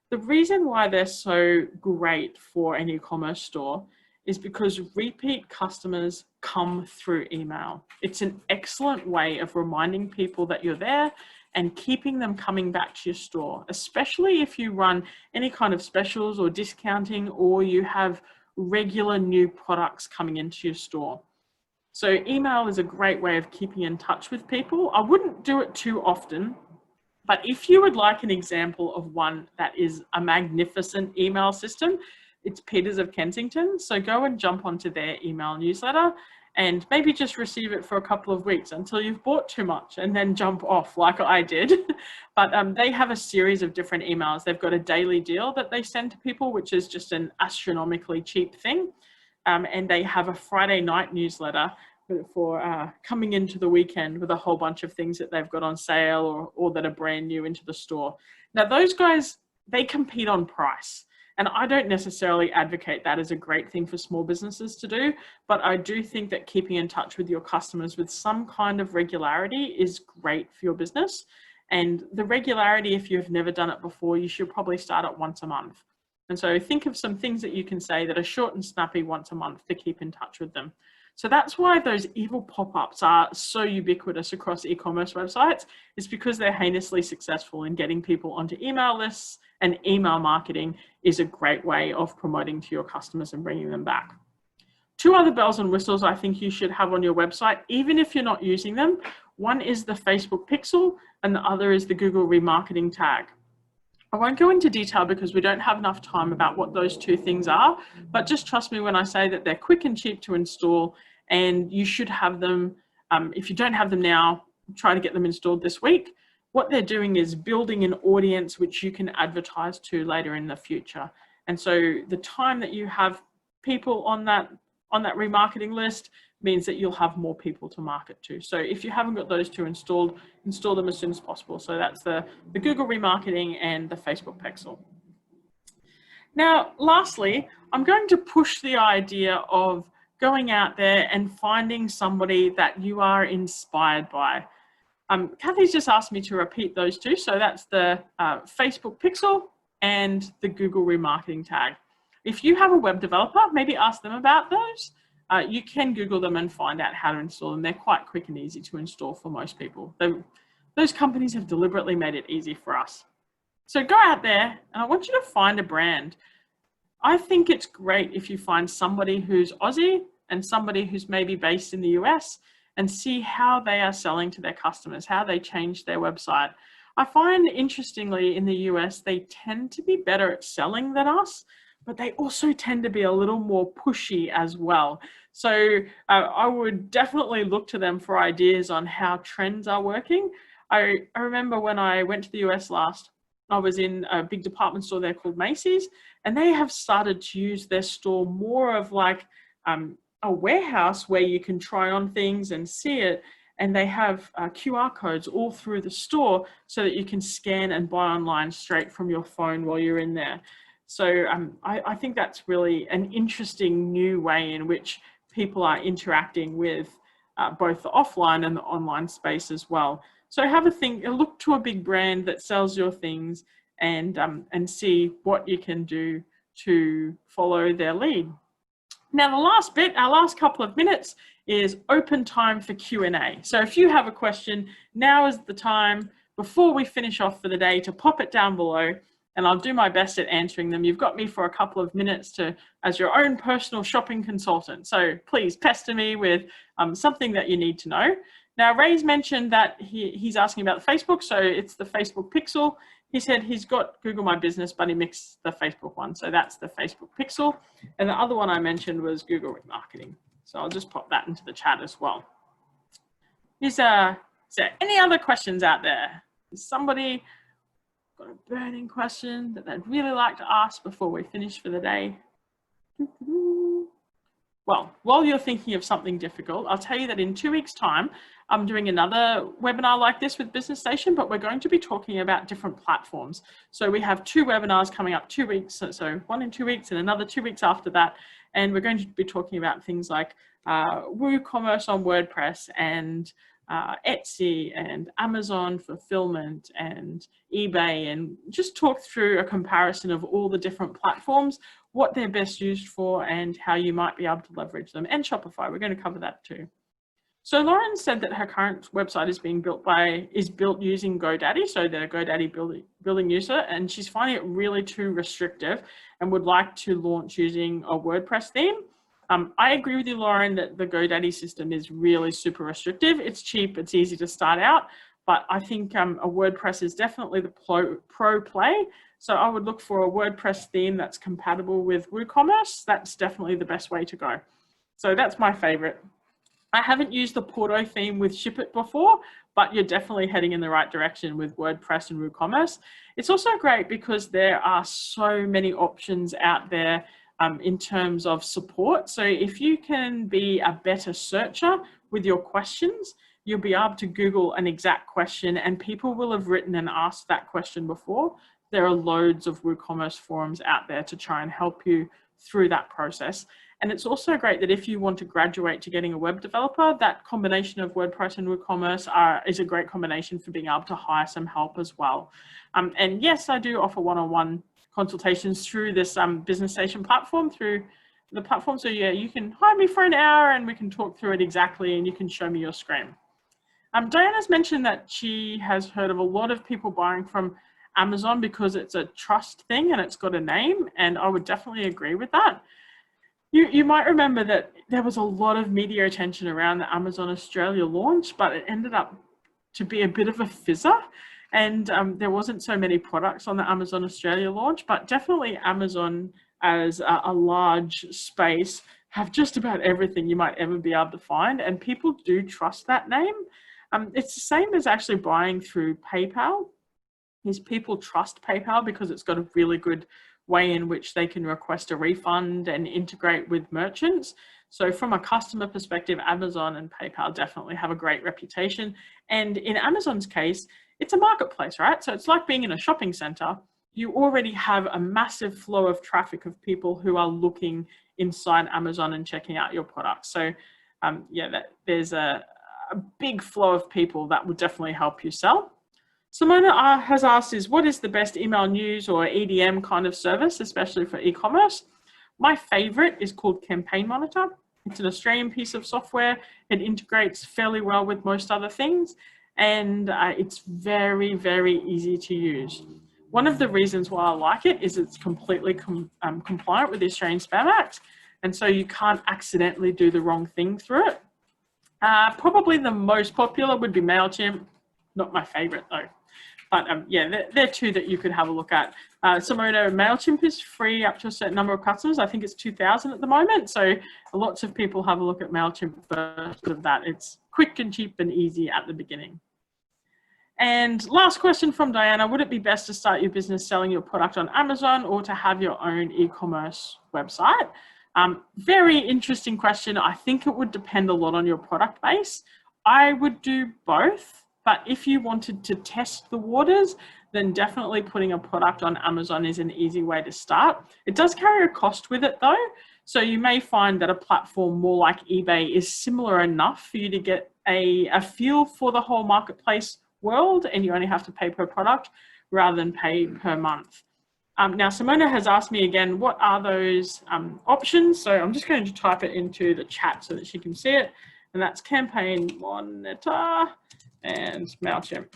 The reason why they're so great for an e-commerce store is because repeat customers come through email. It's an excellent way of reminding people that you're there and keeping them coming back to your store, especially if you run any kind of specials or discounting, or you have regular new products coming into your store. So email is a great way of keeping in touch with people. I wouldn't do it too often, but if you would like an example of one that is a magnificent email system, it's Peters of Kensington. So go and jump onto their email newsletter and maybe just receive it for a couple of weeks until you've bought too much and then jump off like I did. But they have a series of different emails. They've got a daily deal that they send to people, which is just an astronomically cheap thing. And they have a Friday night newsletter for coming into the weekend with a whole bunch of things that they've got on sale or that are brand new into the store. Now, those guys, they compete on price. And I don't necessarily advocate that as a great thing for small businesses to do, but I do think that keeping in touch with your customers with some kind of regularity is great for your business. And the regularity, if you've never done it before, you should probably start at once a month. And so think of some things that you can say that are short and snappy once a month to keep in touch with them. So that's why those evil pop-ups are so ubiquitous across e-commerce websites. It's because they're heinously successful in getting people onto email lists, and email marketing is a great way of promoting to your customers and bringing them back. Two other bells and whistles I think you should have on your website, even if you're not using them. One is the Facebook pixel and the other is the Google remarketing tag. I won't go into detail because we don't have enough time about what those two things are, but just trust me when I say that they're quick and cheap to install, and you should have them. If you don't have them now, try to get them installed this week. What they're doing is building an audience which you can advertise to later in the future. And so the time that you have people on that remarketing list means that you'll have more people to market to. So if you haven't got those two installed, install them as soon as possible. So that's the Google remarketing and the Facebook pixel. Now, lastly, I'm going to push the idea of going out there and finding somebody that you are inspired by. Kathy's just asked me to repeat those two. So that's the Facebook pixel and the Google remarketing tag. If you have a web developer, maybe ask them about those. You can Google them and find out how to install them. They're quite quick and easy to install for most people. Those companies have deliberately made it easy for us. So go out there and I want you to find a brand. I think it's great if you find somebody who's Aussie and somebody who's maybe based in the US and see how they are selling to their customers, how they change their website. I find, interestingly, in the US, they tend to be better at selling than us, but they also tend to be a little more pushy as well. So I would definitely look to them for ideas on how trends are working. I remember when I went to the US last, I was in a big department store there called Macy's, and they have started to use their store more of like a warehouse where you can try on things and see it. And they have QR codes all through the store so that you can scan and buy online straight from your phone while you're in there. So I think that's really an interesting new way in which people are interacting with both the offline and the online space as well. So have a think, look to a big brand that sells your things and see what you can do to follow their lead. Now, the last bit, our last couple of minutes, is open time for Q&A. So if you have a question, now is the time before we finish off for the day to pop it down below, and I'll do my best at answering them. You've got me for a couple of minutes as your own personal shopping consultant. So please pester me with something that you need to know. Now, Ray's mentioned that he's asking about the Facebook, so it's the Facebook Pixel. He said he's got Google My Business, but he mixed the Facebook one, so that's the Facebook Pixel. And the other one I mentioned was Google Remarketing. So I'll just pop that into the chat as well. Is there any other questions out there? Is somebody got a burning question that they'd really like to ask before we finish for the day? Well, while you're thinking of something difficult, I'll tell you that in 2 weeks' time, I'm doing another webinar like this with Business Station, but we're going to be talking about different platforms. So we have 2 webinars coming up 2 weeks, so one in 2 weeks and another 2 weeks after that. And we're going to be talking about things like WooCommerce on WordPress and Etsy and Amazon fulfillment and eBay, and just talk through a comparison of all the different platforms, what they're best used for and how you might be able to leverage them, and Shopify. We're going to cover that too. So Lauren said that her current website is being built using GoDaddy, so they're a GoDaddy building user, and she's finding it really too restrictive and would like to launch using a WordPress theme. I agree with you, Lauren, that the GoDaddy system is really super restrictive. It's cheap, it's easy to start out, but I think a WordPress is definitely the pro play. So I would look for a WordPress theme that's compatible with WooCommerce. That's definitely the best way to go. So that's my favorite. I haven't used the Porto theme with Ship It before, but you're definitely heading in the right direction with WordPress and WooCommerce. It's also great because there are so many options out there in terms of support. So if you can be a better searcher with your questions, you'll be able to Google an exact question and people will have written and asked that question before. There are loads of WooCommerce forums out there to try and help you through that process. And it's also great that if you want to graduate to getting a web developer, that combination of WordPress and WooCommerce is a great combination for being able to hire some help as well. And yes, I do offer one-on-one consultations through this Business Station platform, through the platform. So yeah, you can hire me for an hour and we can talk through it exactly and you can show me your screen. Diana's mentioned that she has heard of a lot of people buying from Amazon because it's a trust thing and it's got a name, and I would definitely agree with that. You might remember that there was a lot of media attention around the Amazon Australia launch, but it ended up to be a bit of a fizzer. And there wasn't so many products on the Amazon Australia launch, but definitely Amazon as a large space have just about everything you might ever be able to find. And people do trust that name. It's the same as actually buying through PayPal. People trust PayPal because it's got a really good way in which they can request a refund and integrate with merchants. So from a customer perspective, Amazon and PayPal definitely have a great reputation. And in Amazon's case, it's a marketplace, right? So it's like being in a shopping center. You already have a massive flow of traffic of people who are looking inside Amazon and checking out your products. So yeah, there's a big flow of people that would definitely help you sell. Simona has asked what is the best email news or EDM kind of service, especially for e-commerce? My favorite is called Campaign Monitor. It's an Australian piece of software. It integrates fairly well with most other things, and it's very, very easy to use. One of the reasons why I like it is it's completely compliant with the Australian Spam Act, and so you can't accidentally do the wrong thing through it. Probably the most popular would be Mailchimp. Not my favorite though. But yeah, they're two that you could have a look at. Simona, Mailchimp is free up to a certain number of customers. I think it's 2,000 at the moment. So lots of people have a look at Mailchimp first of that. It's quick and cheap and easy at the beginning. And last question from Diana, would it be best to start your business selling your product on Amazon or to have your own e-commerce website? Very interesting question. I think it would depend a lot on your product base. I would do both. But if you wanted to test the waters, then definitely putting a product on Amazon is an easy way to start. It does carry a cost with it though. So you may find that a platform more like eBay is similar enough for you to get a feel for the whole marketplace world, and you only have to pay per product rather than pay per month. Now, Simona has asked me again, what are those options? So I'm just going to type it into the chat so that she can see it. And that's Campaign Monitor and Mailchimp.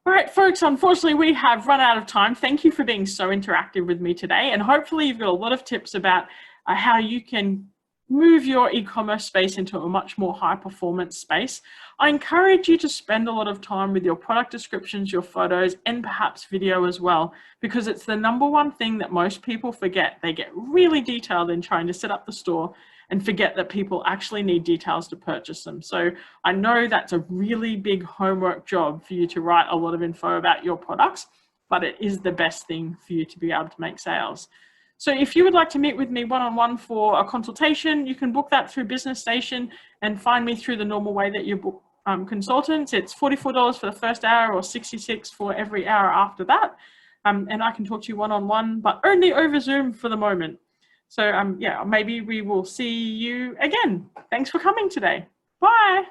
All right, folks, unfortunately, we have run out of time. Thank you for being so interactive with me today. And hopefully you've got a lot of tips about how you can move your e-commerce space into a much more high performance space, I encourage you to spend a lot of time with your product descriptions, your photos, and perhaps video as well, because it's the number one thing that most people forget. They get really detailed in trying to set up the store and forget that people actually need details to purchase them. So I know that's a really big homework job for you to write a lot of info about your products, but it is the best thing for you to be able to make sales. So if you would like to meet with me one-on-one for a consultation, you can book that through Business Station and find me through the normal way that you book consultants. It's $44 for the first hour or $66 for every hour after that. And I can talk to you one-on-one, but only over Zoom for the moment. So yeah, maybe we will see you again. Thanks for coming today. Bye.